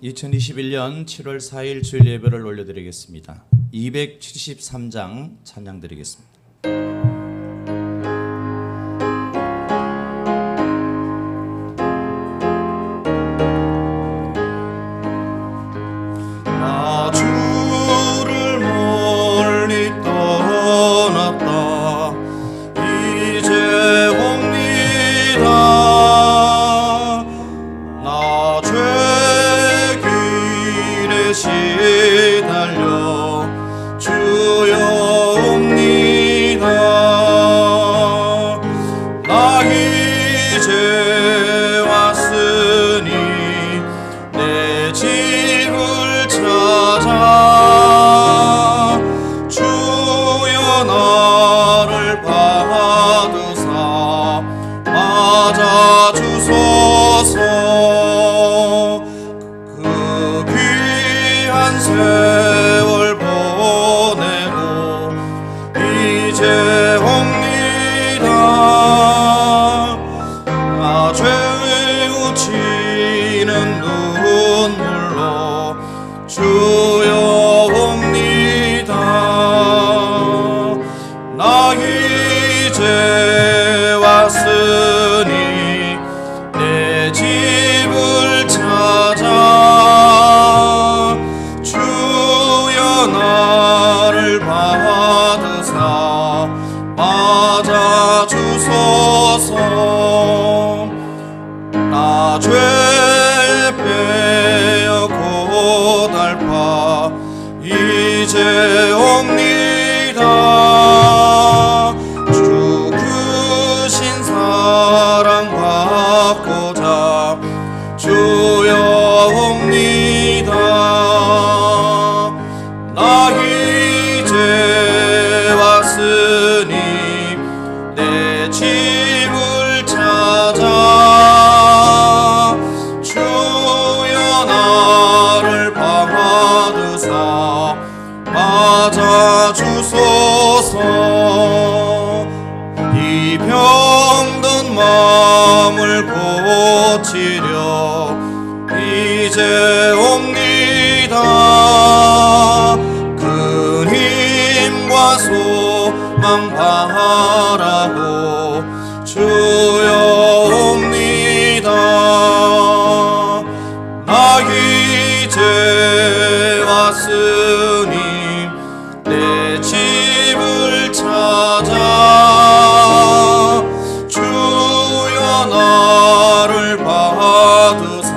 2021년 7월 4일 주일 예배를 올려드리겠습니다. 273장 찬양 드리겠습니다. 나 주를 멀리 떠났다 이제 옵니다. 나 죄 길에 시달려 주여 옵니다. 나 이제 왔으니 내 집을 찾아 주여 나를 받으사 맞아 주소서. 그 귀한 세월 보내고 이제 옵니다. 나 죄 우치는 눈물로 주여 옵니다. 나 이제 왔으니 내 집을 찾아 주여 나를 받으사 맞아 주소서. 나 죄 빼어 고달파 이제 옵니다. 주 크신 사랑 받고자 주여 옵니다. 나 이제 왔으니 내 집을 찾아 주여 나를 받으사 맞아 주소서. 이 병든 마음을 고치려 이제 옵니다. 큰 힘과 소망 바라고 주여 옵니다. 나 이제 왔으니 내 집을 찾아 주여 나를 받으사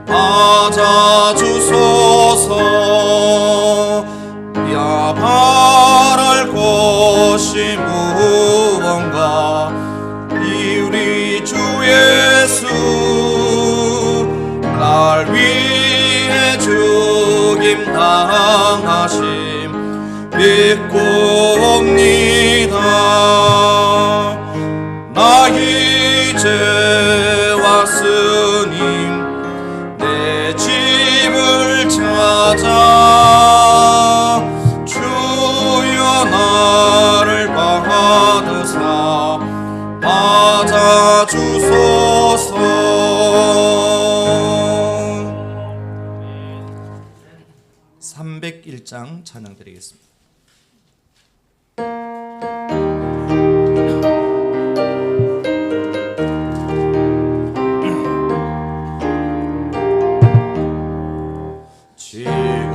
맞아 주소서. 야 바랄 것이 무언가 이 우리 주 예수 날 위해 죽임 당하심 믿고 옵니다. 나 이제 왔으니 내 집을 찾아 주여 나를 받으사 맞아 주소서. 301장 찬양 드리겠습니다.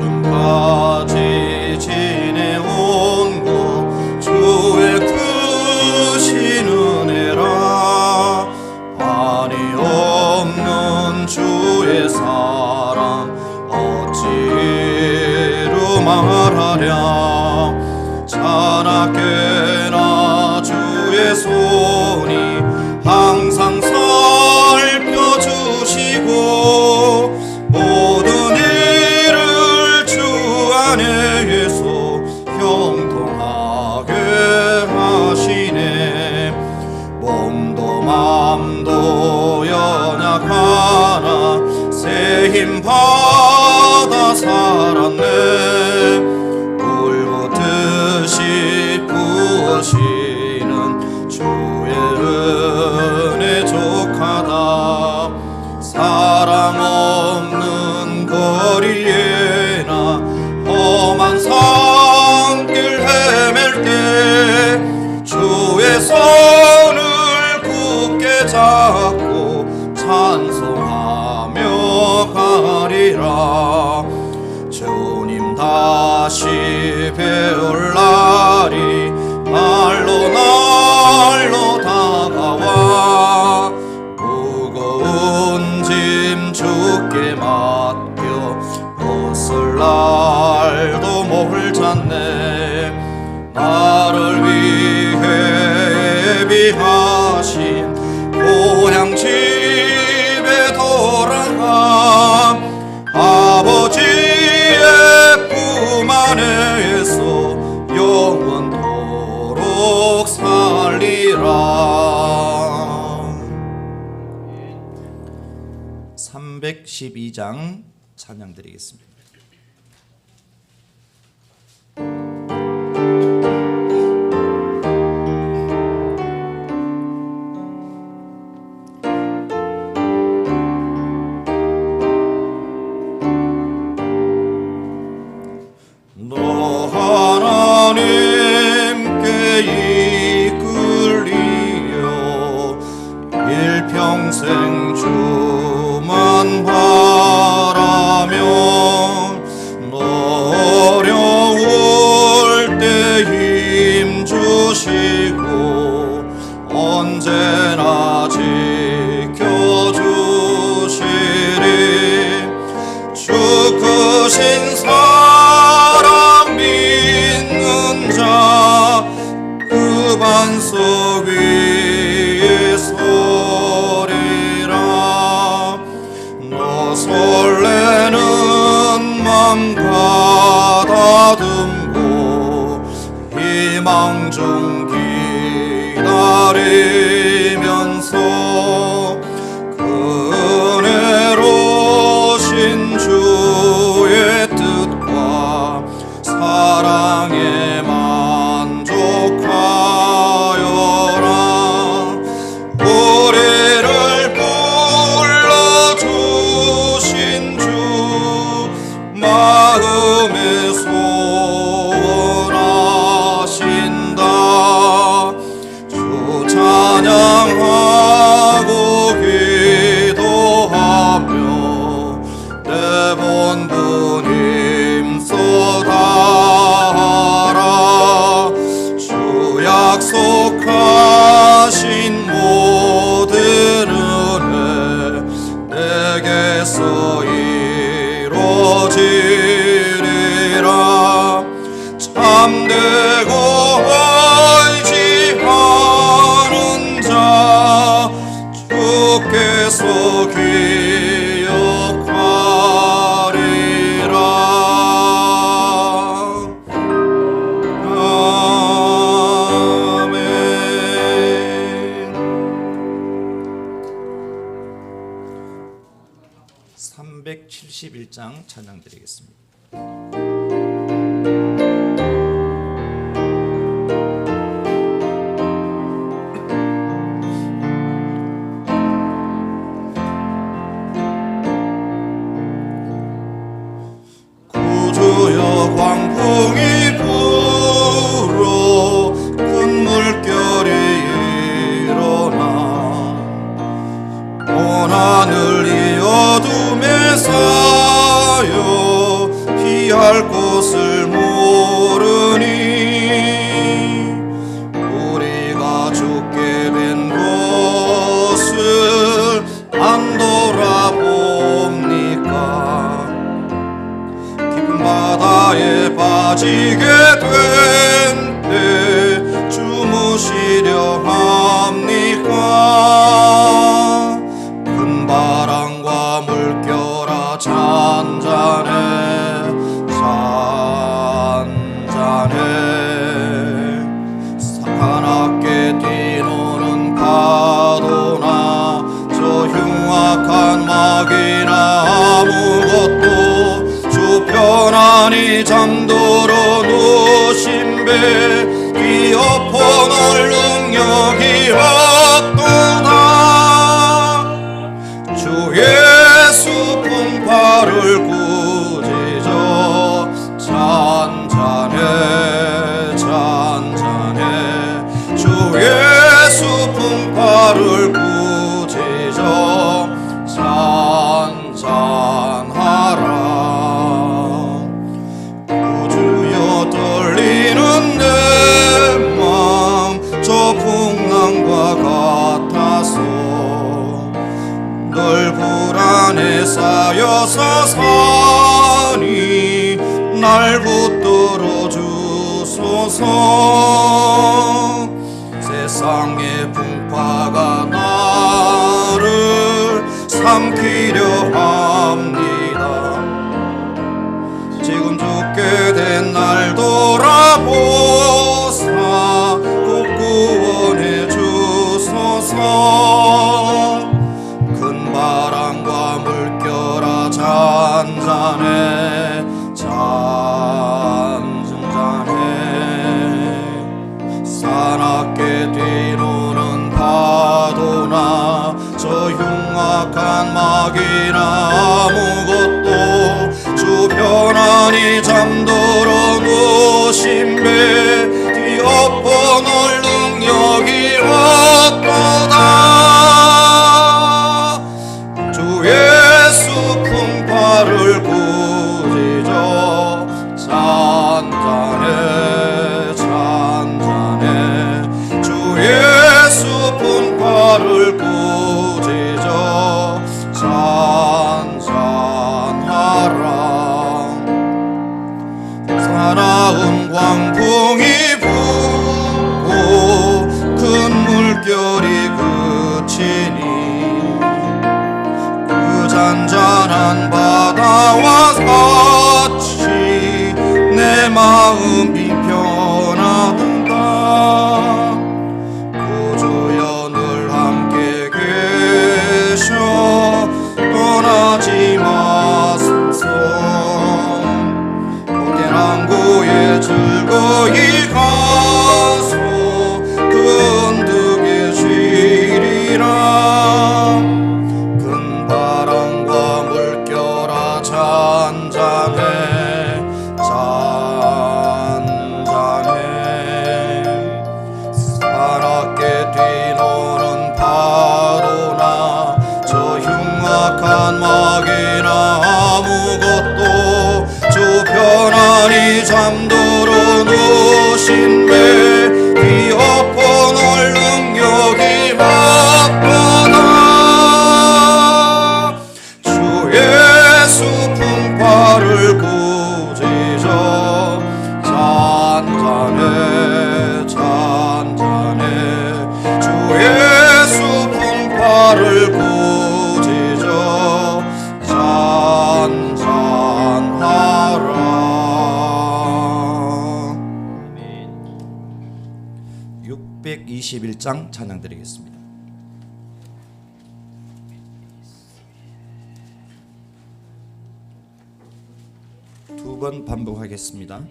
지금까지 지내온 것 주의 크신 은혜라. 한이 없는 주의 사랑 어찌로 말하랴. 주의 손을 굳게 잡고 찬송하며 가리라. 주님 다시 배울 날이 날로 날로 다가와 무거운 짐 주께 맡겨 벗을 날도 목을 찼네. 나를 위해 예비하신 고향 집에 돌아가 아버지의 품 안에서 영원토록 살리라. 312장 찬양 드리겠습니다. 너 하나님께 이끌리어 일평생 주만 바라며 너 어려울 때 힘 주시고 언제나 지켜주시리. 주 크신 사랑 믿는 자 그 반석 위에 서리라. 너 설레는 맘 가다듬고 희망 중 기다리면서 그 은혜로신 주의 뜻과 사랑에 만족하여라. 우리를 불러주신 주 마음에 소원하신다. 주 찬양하고 기도하며 내 본분 힘써 다하라. 주 약속하신 모든 은혜 내게서 이루어지리라. 참되고 의지하는 자 주께서 기억하리라. 아멘. 371장 찬양 드리겠습니다. 구주여 광풍이 불어 큰 물결이 일어나 온 하늘 이 어둠에 사여 피할 곳을 모르니 우리가 죽게 된 곳을 안 돌아봅니까? 깊은 바다에 빠지게 된 때 주무시려 합니까? 큰 바람과 물결아 잔잔해 잔잔해. 사나게 뛰노는 파도나 저 흉악한 막이나 아무것도 주 편안히 잠들어 누신 배 기어포널 능력이 없도다. 주 예수 품팔을 꾸짖어 잔잔해 잔잔해. 주 예수 풍파를 꾸짖어 잔잔하라. 우주여 떨리는 내 맘 저 풍랑과 같아서 늘 불안에 쌓여서 사니 날 붙들어 주소서. 세상의 풍파가 나를 삼키려 합니다. 지금 죽게 된 날 돌아보사 꼭 구원해 주소서. 큰 바람과 물결아 잔잔해 사납게 뒤노는 파도나 저 흉악한 마귀나 아무것도 주 편안히 잠들어 누신 배 뒤엎어 놀 능력이 없도다. 주 예수 풍파를 꾸짖어 잔잔해 주 예수 풍파를 꾸짖어 잔잔하라. 사나운 광풍이 불고 큰 물결이 그치니 그 잔잔한 바다와 같이 내 마음이 편하던가. 구주여 늘 함께 계셔 떠나지 마소서. 못된 항구에 즐거이 가소 끈득에 쉬리라. 큰 바람과 물결아 잔잔해 사납게 뒤노는 파도나 저 흉악한 마귀나 아무것도 주 편안히 잠들어 누신 배 뒤엎어 놀 능력이 없도다. 주 예수 풍파를 꾸짖어 잔잔해 주 예수 풍파를 꾸짖어 잔잔하라. 621장 찬양 드리겠습니다. 두 번 반복하겠습니다.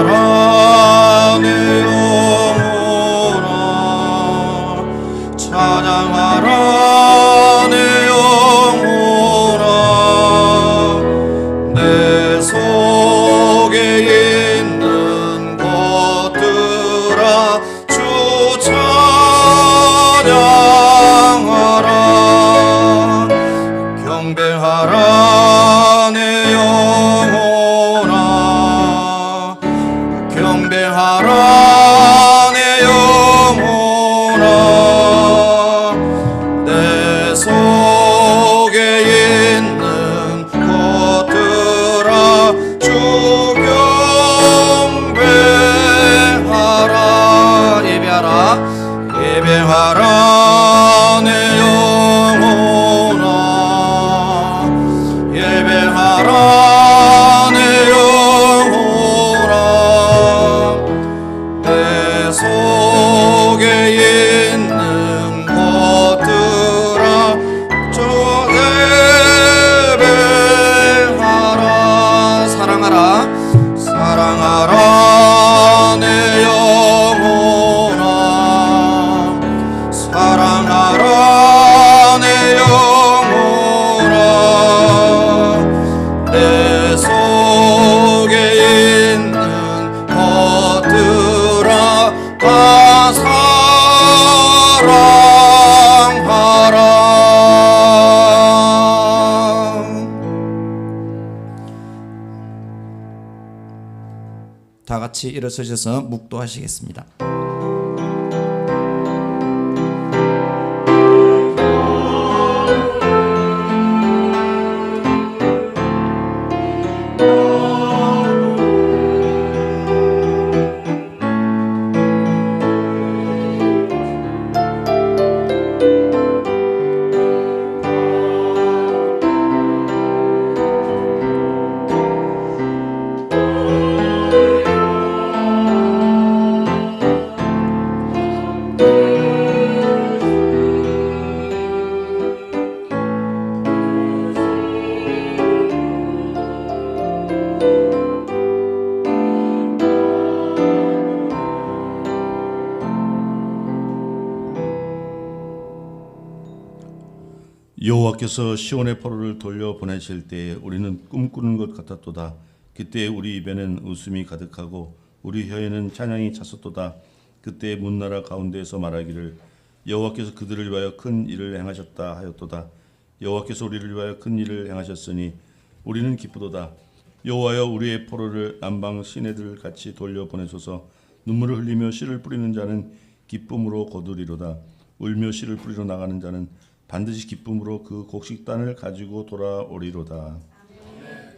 찬양하라 내 영혼아 찬양하라 내 영혼아 내 속에 있는 것들아 같이 일어서셔서 묵도하시겠습니다. 여호와께서 시온의 포로를 돌려 보내실 때에 우리는 꿈꾸는 것 같았도다. 그때 우리 입에는 웃음이 가득하고 우리 혀에는 찬양이 찼었도다. 그때 문나라 가운데에서 말하기를 여호와께서 그들을 위하여 큰 일을 행하셨다 하였도다. 여호와께서 우리를 위하여 큰 일을 행하셨으니 우리는 기쁘도다. 여호와여 우리의 포로를 남방 시내들 같이 돌려 보내소서. 눈물을 흘리며 씨를 뿌리는 자는 기쁨으로 거두리로다. 울며 씨를 뿌리러 나가는 자는 반드시 기쁨으로 그 곡식단을 가지고 돌아오리로다.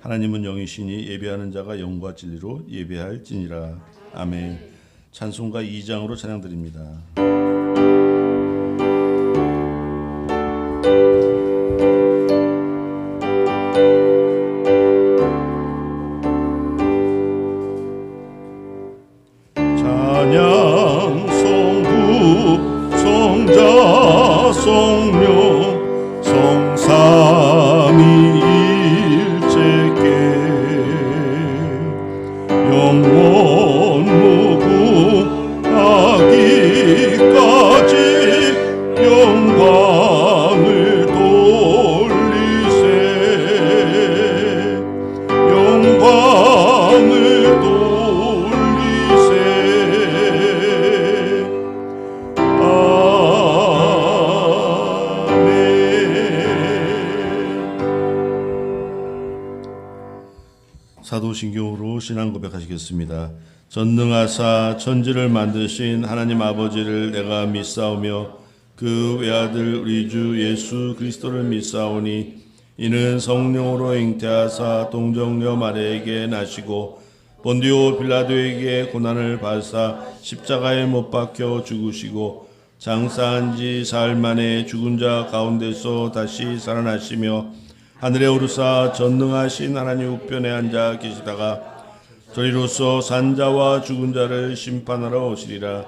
하나님은 영이시니 예배하는 자가 영과 진리로 예배할지니라. 아멘. 찬송가 2장으로 찬양드립니다. 찬양 성부 성자 성령 성삼위일체께 영원 무궁하기까지 영광을 돌리세. 영광을 돌리세. 사도신경으로 신앙 고백하시겠습니다. 전능하사 천지를 만드신 하나님 아버지를 내가 믿사오며 그 외아들 우리 주 예수 그리스도를 믿사오니 이는 성령으로 잉태하사 동정녀 마리아에게 나시고 본디오 빌라도에게 고난을 받으사 십자가에 못 박혀 죽으시고 장사한 지 사흘 만에 죽은 자 가운데서 다시 살아나시며 하늘에 오르사 전능하신 하나님 우편에 앉아 계시다가 저리로서 산자와 죽은 자를 심판하러 오시리라.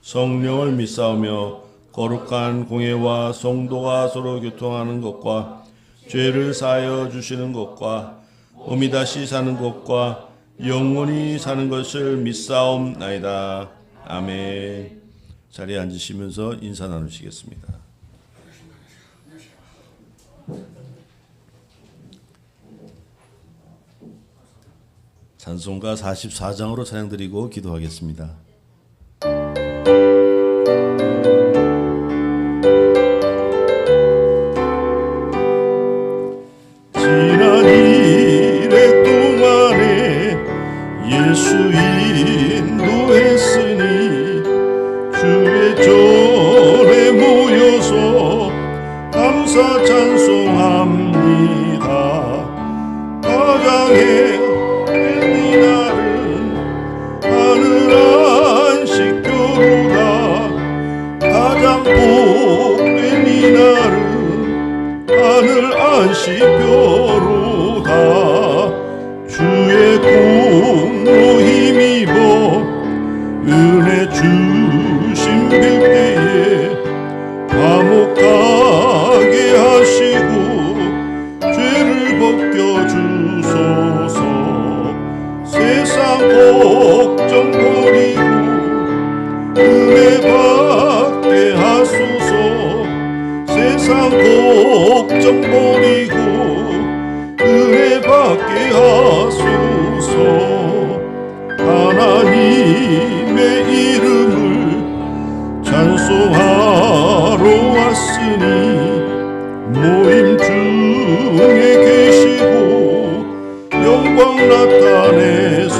성령을 믿사오며 거룩한 공회와 성도가 서로 교통하는 것과 죄를 사하여 주시는 것과 몸이 다시 사는 것과 영원히 사는 것을 믿사옵나이다. 아멘. 자리에 앉으시면서 인사 나누시겠습니다. 찬송가 44장으로 찬양드리고 기도하겠습니다. 지난 이래 동안에 예수 인도했으니 주의 전에 모여서 감사 찬송합니다. 가장의 하늘 안식교로다. 가장 복된 이날은 하늘 안식교로다. 주의 공로 힘입어 은혜 주신 빌때에 화목하게 하시고 죄를 벗겨주소서. 세상 걱정 버리고 은혜 받게 하소서. 세상 걱정 버리고 은혜 받게 하소서. 하나님의 이름을 찬송하러 왔으니 모임 중에 계시고 영광 나타내소서.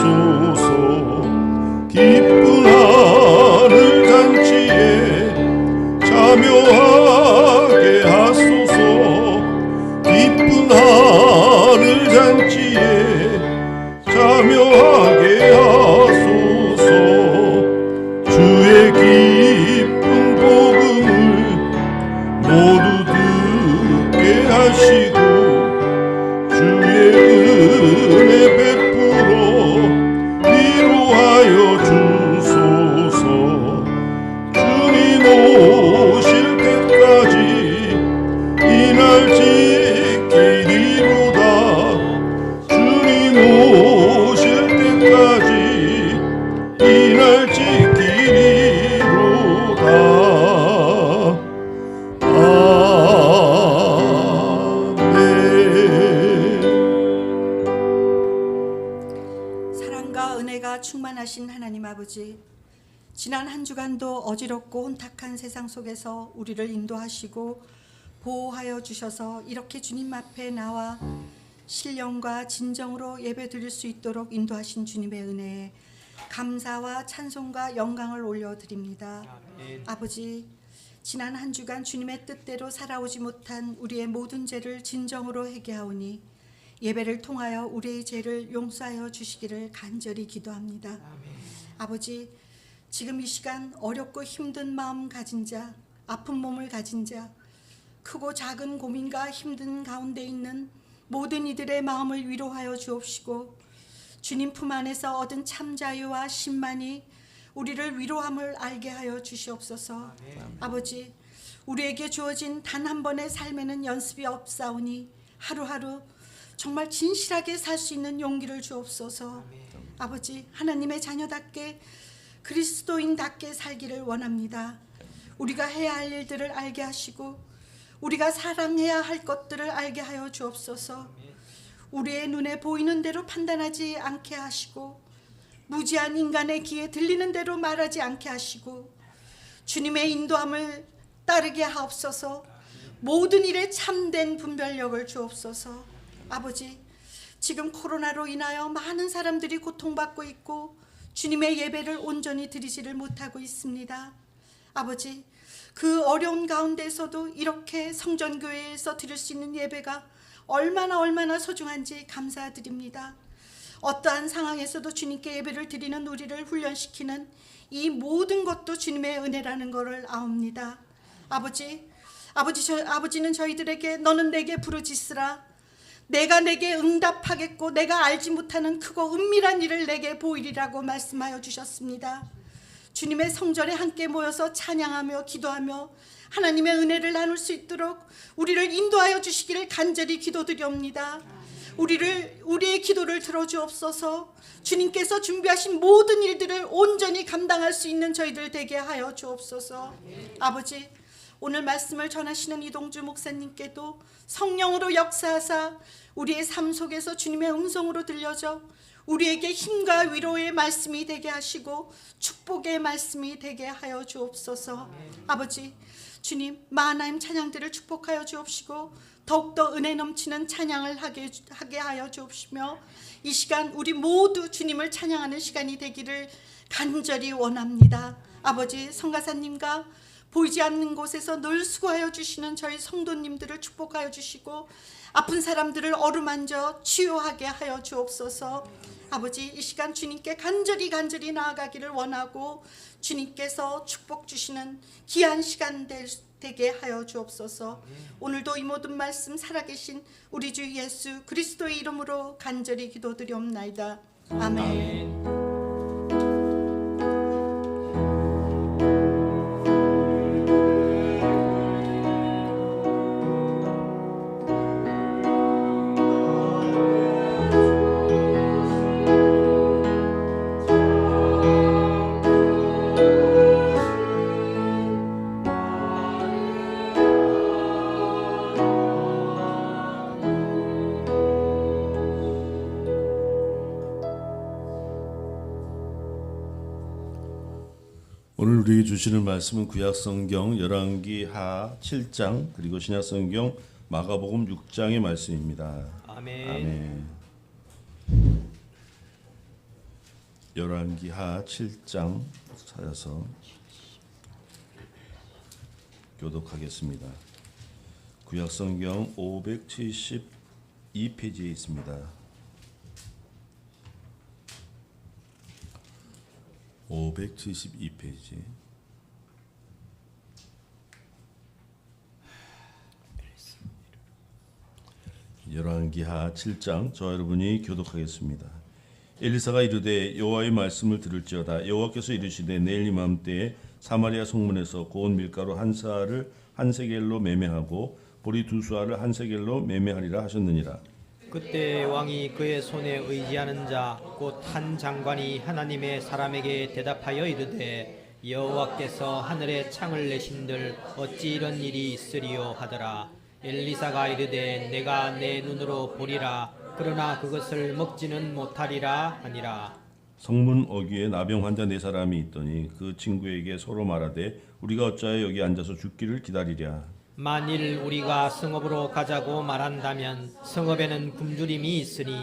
하시고 주의 은혜 베풀어 위로하여 주소서. 주님 오실 때까지 이날 지키리로다. 주님 오실 때까지 이날 지키리로다. 사랑과 은혜가 충만하신 하나님 아버지, 지난 한 주간도 어지럽고 혼탁한 세상 속에서 우리를 인도하시고 보호하여 주셔서 이렇게 주님 앞에 나와 신령과 진정으로 예배드릴 수 있도록 인도하신 주님의 은혜에 감사와 찬송과 영광을 올려드립니다. 아버지, 지난 한 주간 주님의 뜻대로 살아오지 못한 우리의 모든 죄를 진정으로 회개하오니 예배를 통하여 우리의 죄를 용서하여 주시기를 간절히 기도합니다. 아버지, 지금 이 시간 어렵고 힘든 마음 가진 자, 아픈 몸을 가진 자, 크고 작은 고민과 힘든 가운데 있는 모든 이들의 마음을 위로하여 주옵시고 주님 품 안에서 얻은 참 자유와 신만이 우리를 위로함을 알게 하여 주시옵소서. 아버지, 우리에게 주어진 단 한 번의 삶에는 연습이 없사오니 하루하루 정말 진실하게 살 수 있는 용기를 주옵소서. 아버지, 하나님의 자녀답게 그리스도인답게 살기를 원합니다. 우리가 해야 할 일들을 알게 하시고 우리가 사랑해야 할 것들을 알게 하여 주옵소서. 우리의 눈에 보이는 대로 판단하지 않게 하시고 무지한 인간의 귀에 들리는 대로 말하지 않게 하시고 주님의 인도함을 따르게 하옵소서. 모든 일에 참된 분별력을 주옵소서. 아버지, 지금 코로나로 인하여 많은 사람들이 고통받고 있고 주님의 예배를 온전히 드리지를 못하고 있습니다. 아버지, 그 어려운 가운데서도 이렇게 성전교회에서 드릴 수 있는 예배가 얼마나 소중한지 감사드립니다. 어떠한 상황에서도 주님께 예배를 드리는 우리를 훈련시키는 이 모든 것도 주님의 은혜라는 것을 아옵니다. 아버지는 저희들에게 너는 내게 부르짖으라. 내가 내게 응답하겠고 내가 알지 못하는 크고 은밀한 일을 내게 보이리라고 말씀하여 주셨습니다. 주님의 성전에 함께 모여서 찬양하며 기도하며 하나님의 은혜를 나눌 수 있도록 우리를 인도하여 주시기를 간절히 기도드리옵니다. 우리의 기도를 들어주옵소서. 주님께서 준비하신 모든 일들을 온전히 감당할 수 있는 저희들 되게 하여 주옵소서. 아버지, 오늘 말씀을 전하시는 이동주 목사님께도 성령으로 역사하사 우리의 삶 속에서 주님의 음성으로 들려져 우리에게 힘과 위로의 말씀이 되게 하시고 축복의 말씀이 되게 하여 주옵소서. 아버지, 주님, 마하나임 찬양들을 축복하여 주옵시고 더욱더 은혜 넘치는 찬양을 하게 하여 주옵시며 이 시간 우리 모두 주님을 찬양하는 시간이 되기를 간절히 원합니다. 아버지, 성가사님과 보이지 않는 곳에서 늘 수고하여 주시는 저희 성도님들을 축복하여 주시고 아픈 사람들을 어루만져 치유하게 하여 주옵소서. 아버지, 이 시간 주님께 간절히 나아가기를 원하고 주님께서 축복 주시는 귀한 시간 되게 하여 주옵소서. 오늘도 이 모든 말씀 살아계신 우리 주 예수 그리스도의 이름으로 간절히 기도드리옵나이다. 아멘. 오늘 우리에게 주시는 말씀은 구약성경 열왕기 하 7장 그리고 신약성경 마가복음 6장의 말씀입니다. 아멘. 열왕기 하 7장 찾아서 교독하겠습니다. 구약성경 572페이지에 있습니다. 572페이지. 열왕기하 7장 저와 여러분이 교독하겠습니다. 엘리사가 이르되 여호와의 말씀을 들을지어다. 여호와께서 이르시되 내일 이맘때에 사마리아 성문에서 고운 밀가루 한 사알을 한 세겔로 매매하고 보리 두 수알을 한 세겔로 매매하리라 하셨느니라. 그때 왕이 그의 손에 의지하는 자 곧 한 장관이 하나님의 사람에게 대답하여 이르되 여호와께서 하늘에 창을 내신들 어찌 이런 일이 있으리요 하더라. 엘리사가 이르되 내가 내 눈으로 보리라 그러나 그것을 먹지는 못하리라 하니라. 성문 어귀에 나병 환자 네 사람이 있더니 그 친구에게 서로 말하되 우리가 어찌하여 여기 앉아서 죽기를 기다리랴. 만일 우리가 성읍으로 가자고 말한다면 성읍에는 굶주림이 있으니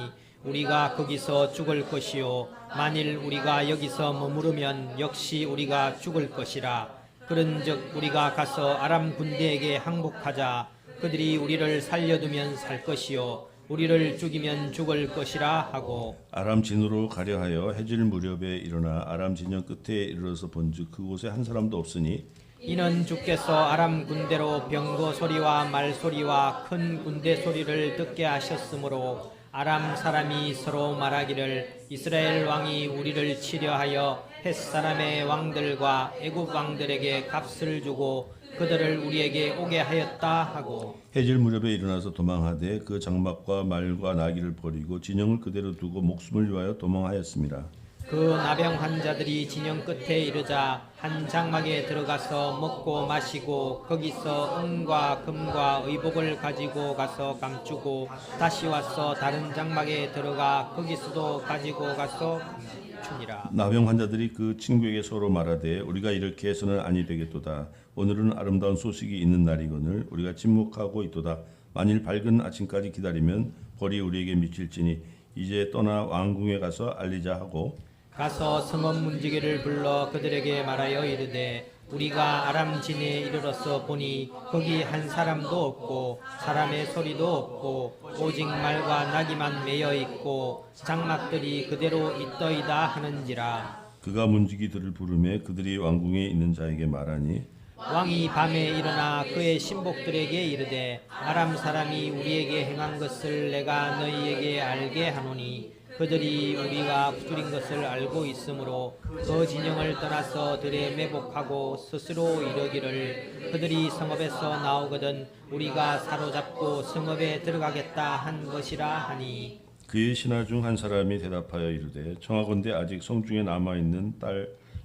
우리가 거기서 죽을 것이요 만일 우리가 여기서 머무르면 역시 우리가 죽을 것이라. 그런즉 우리가 가서 아람 군대에게 항복하자. 그들이 우리를 살려두면 살 것이요 우리를 죽이면 죽을 것이라 하고 아람 진으로 가려 하여 해질 무렵에 일어나 아람 진영 끝에 이르러서 본즉 그곳에 한 사람도 없으니 이는 주께서 아람 군대로 병거 소리와 말 소리와 큰 군대 소리를 듣게 하셨으므로 아람 사람이 서로 말하기를 이스라엘 왕이 우리를 치려하여 헷 사람의 왕들과 애굽 왕들에게 값을 주고 그들을 우리에게 오게 하였다 하고 해질 무렵에 일어나서 도망하되 그 장막과 말과 나귀를 버리고 진영을 그대로 두고 목숨을 위하여 도망하였습니다. 그 나병 환자들이 진영 끝에 이르자 한 장막에 들어가서 먹고 마시고 거기서 은과 금과 의복을 가지고 가서 감추고 다시 와서 다른 장막에 들어가 거기서도 가지고 가서 감추니라. 나병 환자들이 그 친구에게 서로 말하되 우리가 이렇게 해서는 아니 되겠도다. 오늘은 아름다운 소식이 있는 날이거늘 우리가 침묵하고 있도다. 만일 밝은 아침까지 기다리면 벌이 우리에게 미칠지니 이제 떠나 왕궁에 가서 알리자 하고 가서 성읍 문지기를 불러 그들에게 말하여 이르되 우리가 아람 진에 이르러서 보니 거기 한 사람도 없고 사람의 소리도 없고 오직 말과 나귀만 매여 있고 장막들이 그대로 있더이다 하는지라. 그가 문지기들을 부르매 그들이 왕궁에 있는 자에게 말하니 왕이 밤에 일어나 그의 신복들에게 이르되 아람 사람이 우리에게 행한 것을 내가 너희에게 알게 하노니 그들이 우리가 부줄인 것을 알고 있으므로 그 진영을 떠나서 들에 매복하고 스스로 이르기를 그들이 성읍에서 나오거든 우리가 사로잡고 성읍에 들어가겠다 한 것이라 하니 그의 신하 중 한 사람이 대답하여 이르되 청하건대 아직 성중에 남아있는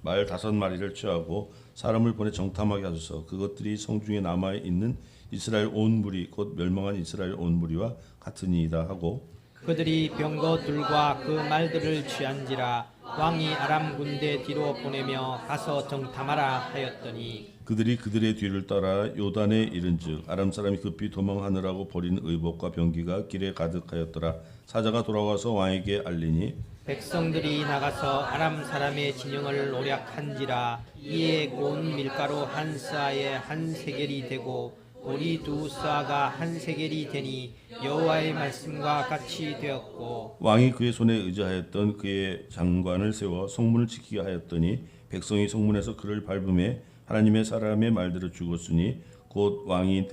말 5마리를 취하고 사람을 보내 정탐하게 하소서. 그것들이 성중에 남아있는 이스라엘 온 무리 곧 멸망한 이스라엘 온 무리와 같으니이다 하고 그들이 병거 둘과 그 말들을 취한지라. 왕이 아람 군대 뒤로 보내며 가서 정탐하라 하였더니 그들이 그들의 뒤를 따라 요단에 이른즉 아람 사람이 급히 도망하느라고 버린 의복과 병기가 길에 가득하였더라. 사자가 돌아와서 왕에게 알리니 백성들이 나가서 아람 사람의 진영을 노략한지라. 이에 고운 밀가루 한 스아에 한 세겔이 되고 보리 두 스아가 한 세겔이 되니 여호와의 말씀과 같이 되었고 왕이 그의 손에 의지하였던 그의 장관을 세워 성문을 지키게 하였더니 백성이 성문에서 그를 밟음에 하나님의 사람의 말대로 죽었으니 곧 왕이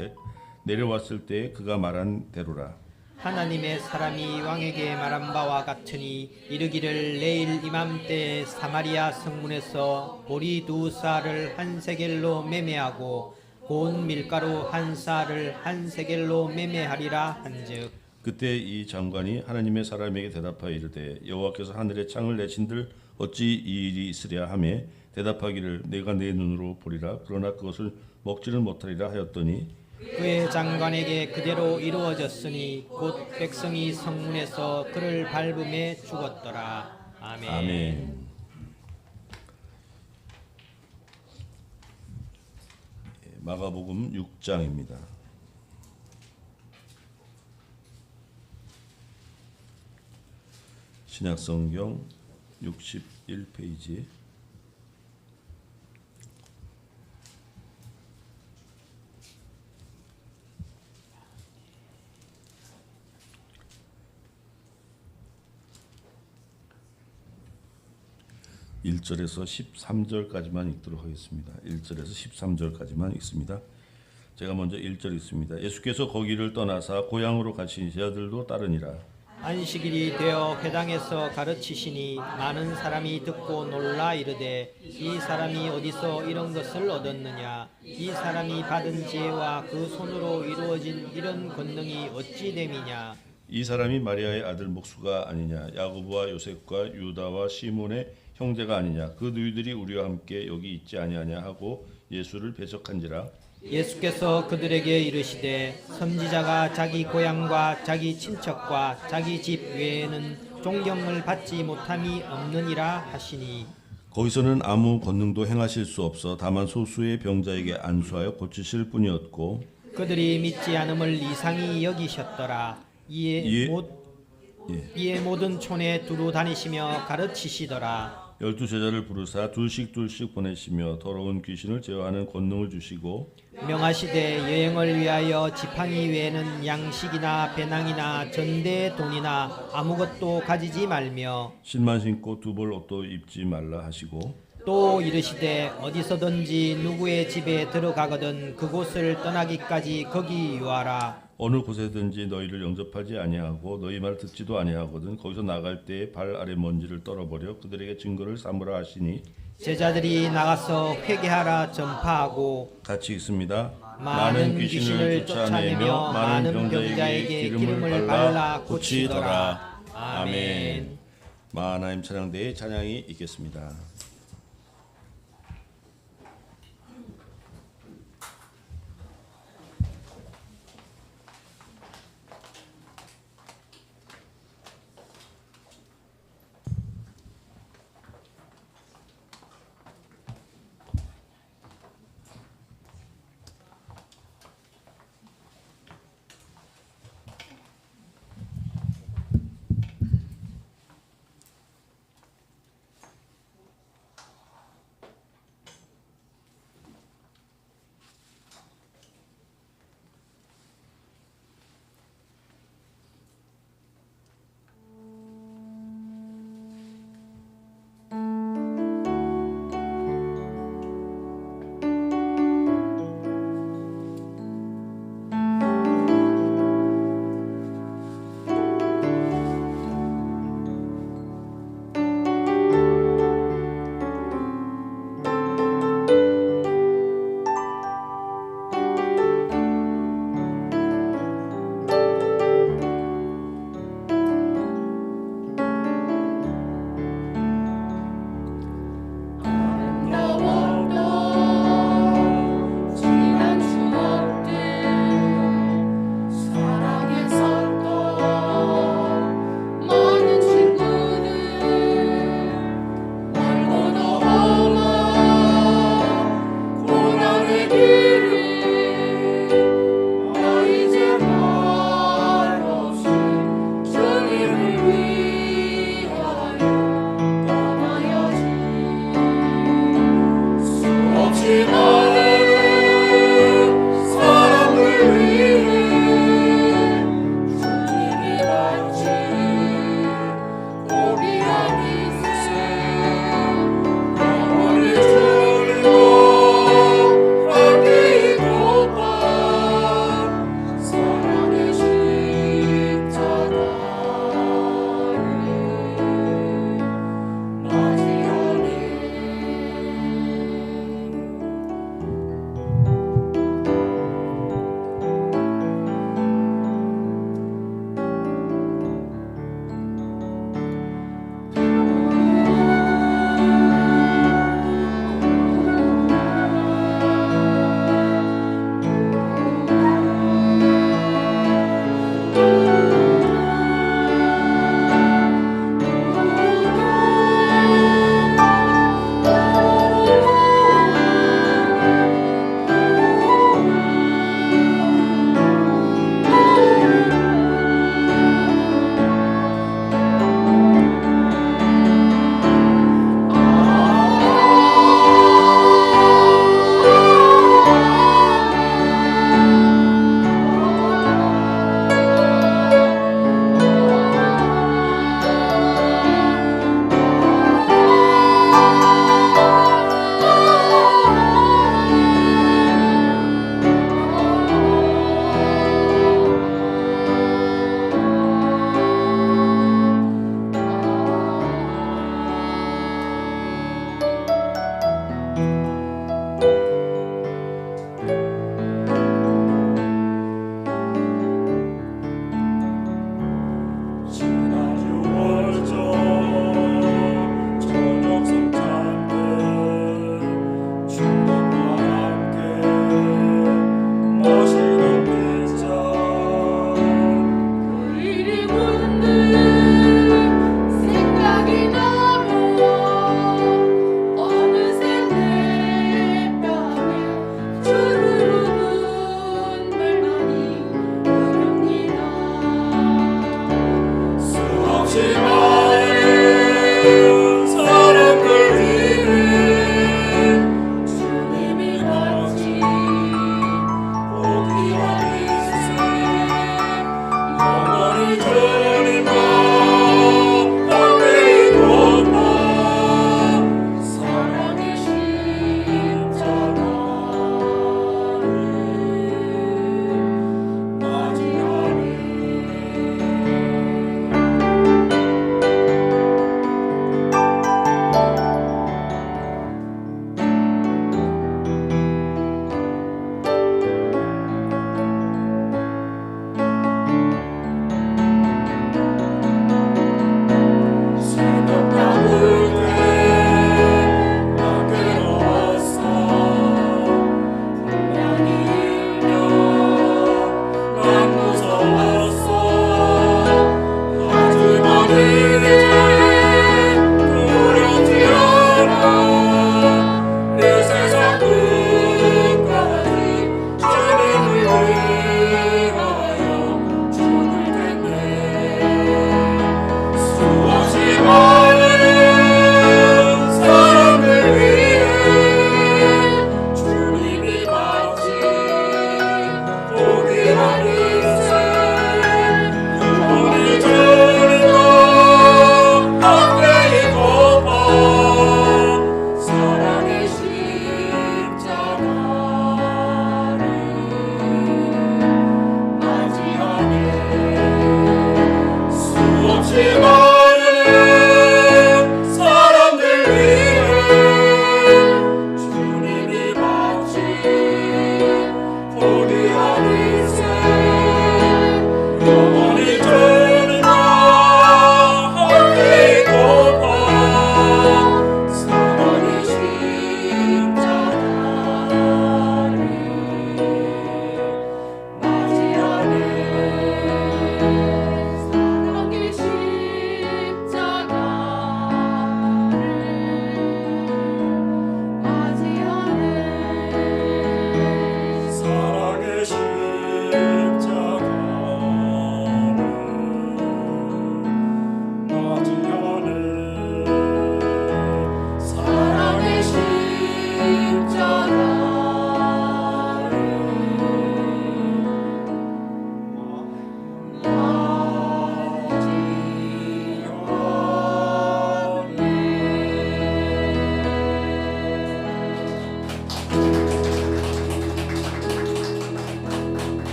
내려왔을 때 그가 말한 대로라. 하나님의 사람이 왕에게 말한 바와 같으니 이르기를 내일 이맘때 사마리아 성문에서 보리 두 쌀을 한 세겔로 매매하고 고운 밀가루 한 쌀을 한 세겔로 매매하리라 한즉 그때 이 장관이 하나님의 사람에게 대답하여 이르되 여호와께서 하늘에 창을 내신들 어찌 이 일이 있으랴 하매 대답하기를 내가 내 눈으로 보리라 그러나 그것을 먹지는 못하리라 하였더니 그의 장관에게 그대로 이루어졌으니 곧 백성이 성문에서 그를 밟음에 죽었더라. 아멘. 아멘. 마가복음 6장입니다. 신약성경 61페이지 (1절에서 13절까지만) 읽도록 하겠습니다. 1절에서 13절까지만 읽습니다. 제가 먼저 1절 있습니다. 예수께서 거기를 떠나사 고향으로 가시니 제자들도 따르니라. 안식일이 되어 회당에서 가르치시니 많은 사람이 듣고 놀라 이르되 이 사람이 어디서 이런 것을 얻었느냐 이 사람이 받은 지혜와 그 손으로 이루어진 이런 권능이 어찌 됨이냐. 이 사람이 마리아의 아들 목수가 아니냐 야고보와 요셉과 유다와 시몬의 형제가 아니냐 그 너희들이 우리와 함께 여기 있지 아니하냐 하고 예수를 배척한지라. 예수께서 그들에게 이르시되 선지자가 자기 고향과 자기 친척과 자기 집 외에는 존경을 받지 못함이 없느니라 하시니 거기서는 아무 권능도 행하실 수 없어 다만 소수의 병자에게 안수하여 고치실 뿐이었고 그들이 믿지 않음을 이상히 여기셨더라. 이에 모든 촌에 두루 다니시며 가르치시더라. 12제자를 부르사 둘씩 보내시며 더러운 귀신을 제어하는 권능을 주시고 명하시되 여행을 위하여 지팡이 외에는 양식이나 배낭이나 전대 돈이나 아무것도 가지지 말며 신만 신고 두 벌 옷도 입지 말라 하시고 또 이르시되 어디서든지 누구의 집에 들어가거든 그곳을 떠나기까지 거기 유하라. 어느 곳에든지 너희를 영접하지 아니하고 너희 말 듣지도 아니하거든 거기서 나갈 때에 발 아래 먼지를 떨어버려 그들에게 증거를 삼으라 하시니 제자들이 나가서 회개하라 전파하고 같이 있습니다. 많은 귀신을 쫓아내며 많은 병자에게 기름을 발라 고치더라. 아멘. 마하나임 찬양대의 찬양이 있겠습니다.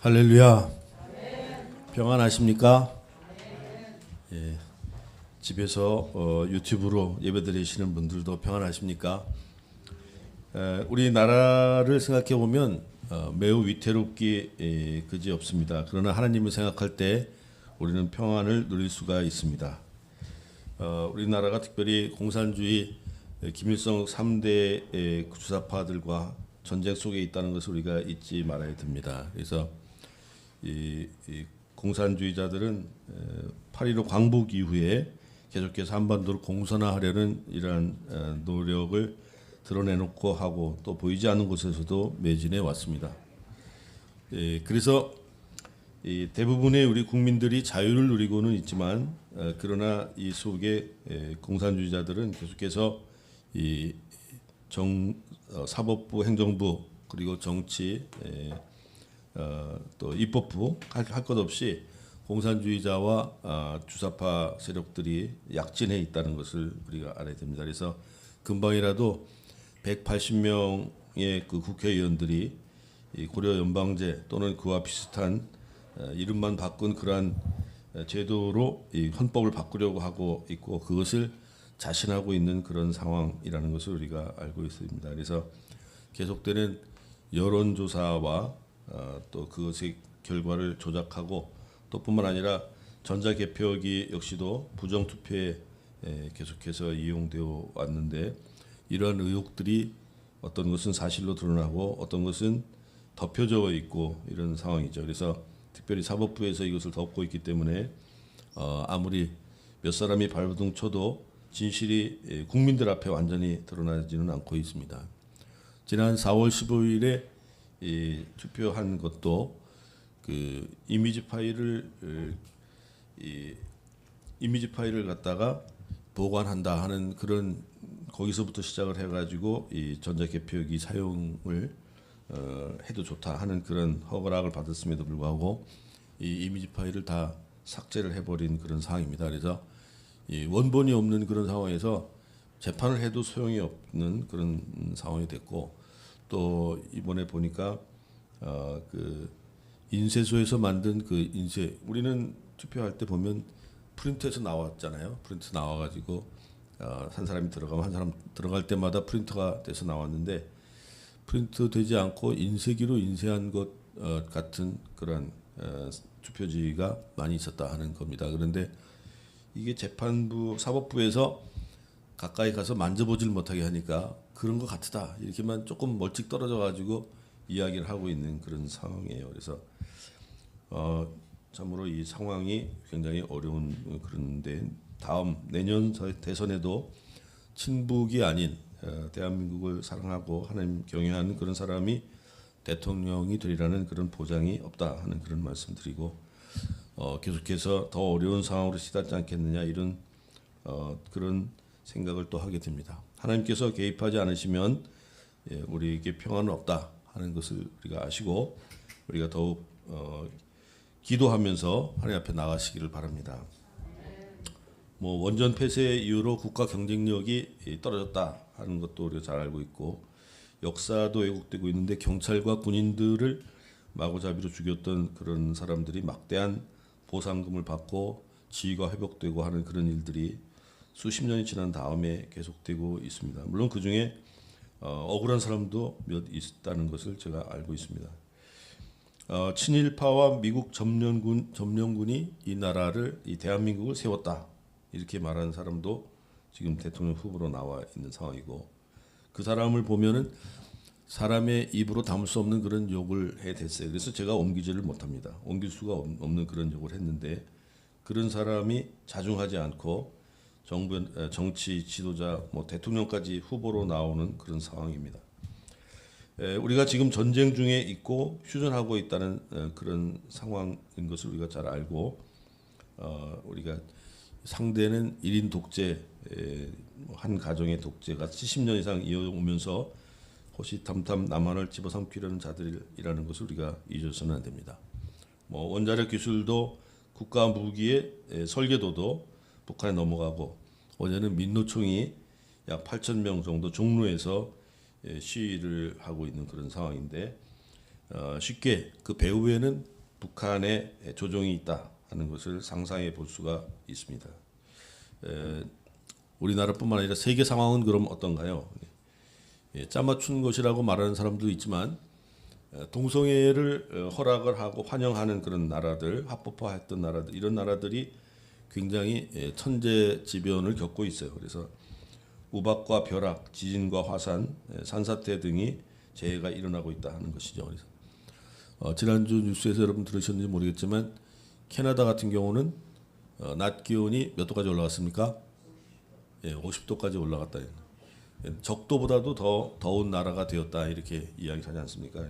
할렐루야. 평안하십니까? 예, 집에서 유튜브로 예배드리시는 분들도 평안하십니까? 우리 나라를 생각해 보면 매우 위태롭기 그지 없습니다. 그러나 하나님을 생각할 때 우리는 평안을 누릴 수가 있습니다. 우리나라가 특별히 공산주의 김일성 3대 주사파들과 전쟁 속에 있다는 것을 우리가 잊지 말아야 됩니다. 그래서 이 공산주의자들은 8.15 광복 이후에 계속해서 한반도를 공산화하려는 이러한 노력을 드러내놓고 하고 또 보이지 않는 곳에서도 매진해 왔습니다. 그래서 대부분의 우리 국민들이 자유를 누리고는 있지만 그러나 이 속에 공산주의자들은 계속해서 이 사법부, 행정부 그리고 정치 또 입법부 할 것 없이 공산주의자와 주사파 세력들이 약진해 있다는 것을 우리가 알아야 됩니다. 그래서 금방이라도 180명의 그 국회의원들이 이 고려 연방제 또는 그와 비슷한 이름만 바꾼 그러한 제도로 이 헌법을 바꾸려고 하고 있고 그것을 자신하고 있는 그런 상황이라는 것을 우리가 알고 있습니다. 그래서 계속되는 여론조사와 또 그것의 결과를 조작하고 또 뿐만 아니라 전자개표기 역시도 부정투표에 계속해서 이용되어 왔는데 이러한 의혹들이 어떤 것은 사실로 드러나고 어떤 것은 덮여져 있고 이런 상황이죠. 그래서 특별히 사법부에서 이것을 덮고 있기 때문에 아무리 몇 사람이 발버둥 쳐도 진실이 국민들 앞에 완전히 드러나지는 않고 있습니다. 지난 4월 15일에 투표한 것도 그 이미지 파일을 갖다가 보관한다 하는 그런 거기서부터 시작을 해가지고 이 전자개표기 사용을 해도 좋다 하는 그런 허락을 받았음에도 불구하고 이 이미지 파일을 다 삭제를 해버린 그런 상황입니다. 그래서 이 원본이 없는 그런 상황에서 재판을 해도 소용이 없는 그런 상황이 됐고 또 이번에 보니까 그 인쇄소에서 만든 그 인쇄 우리는 투표할 때 보면 프린트에서 나왔잖아요. 프린트 나와가지고 한 사람이 들어가면 한 사람 들어갈 때마다 프린터가 돼서 나왔는데 프린트 되지 않고 인쇄기로 인쇄한 것 같은 그런 투표지가 많이 있었다 하는 겁니다. 그런데 이게 재판부 사법부에서 가까이 가서 만져보질 못하게 하니까 그런 것 같다 이렇게만 조금 멀찍 떨어져 가지고 이야기를 하고 있는 그런 상황이에요. 그래서 참으로 이 상황이 굉장히 어려운 그런데 다음 내년 대선에도 친북이 아닌 대한민국을 사랑하고 하나님 경외하는 그런 사람이 대통령이 되리라는 그런 보장이 없다 하는 그런 말씀드리고 계속해서 더 어려운 상황으로 시달지 않겠느냐 이런 그런 생각을 또 하게 됩니다. 하나님께서 개입하지 않으시면 우리에게 평안은 없다 하는 것을 우리가 아시고 우리가 더욱 기도하면서 하나님 앞에 나가시기를 바랍니다. 뭐 원전 폐쇄 이후로 국가 경쟁력이 떨어졌다 하는 것도 우리가 잘 알고 있고 역사도 왜곡되고 있는데 경찰과 군인들을 마구잡이로 죽였던 그런 사람들이 막대한 보상금을 받고 지위가 회복되고 하는 그런 일들이 수십 년이 지난 다음에 계속되고 있습니다. 물론 그 중에 억울한 사람도 몇 있다는 것을 제가 알고 있습니다. 친일파와 미국 점령군이 이 나라를, 이 대한민국을 세웠다 이렇게 말하는 사람도 지금 대통령 후보로 나와 있는 상황이고, 그 사람을 보면은 사람의 입으로 담을 수 없는 그런 욕을 해댔어요. 그래서 제가 옮기지를 못합니다. 옮길 수가 없는 그런 욕을 했는데, 그런 사람이 자중하지 않고 정치 지도자, 뭐 대통령까지 후보로 나오는 그런 상황입니다. 우리가 지금 전쟁 중에 있고 휴전하고 있다는 그런 상황인 것을 우리가 잘 알고, 우리가 상대는 1인 독재, 한 가정의 독재가 70년 이상 이어오면서 호시탐탐 남한을 집어삼키려는 자들이라는 것을 우리가 잊어서는 안 됩니다. 뭐 원자력 기술도 국가 무기의 설계도도 북한에 넘어가고, 어제는 민노총이 약 8,000명 정도 종로에서 시위를 하고 있는 그런 상황인데, 쉽게 그 배후에는 북한의 조종이 있다 하는 것을 상상해 볼 수가 있습니다. 우리나라뿐만 아니라 세계 상황은 그럼 어떤가요? 짜맞춘 것이라고 말하는 사람도 있지만, 동성애를 허락을 하고 환영하는 그런 나라들, 합법화했던 나라들, 이런 나라들이 굉장히 천재지변을 겪고 있어요. 그래서 우박과 벼락, 지진과 화산, 산사태 등이 재해가 일어나고 있다 하는 것이죠. 그래서 지난주 뉴스에서 여러분 들으셨는지 모르겠지만, 캐나다 같은 경우는 낮 기온이 몇 도까지 올라갔습니까? 50도까지 올라갔다. 적도보다도 더 더운 나라가 되었다 이렇게 이야기하지 않습니까?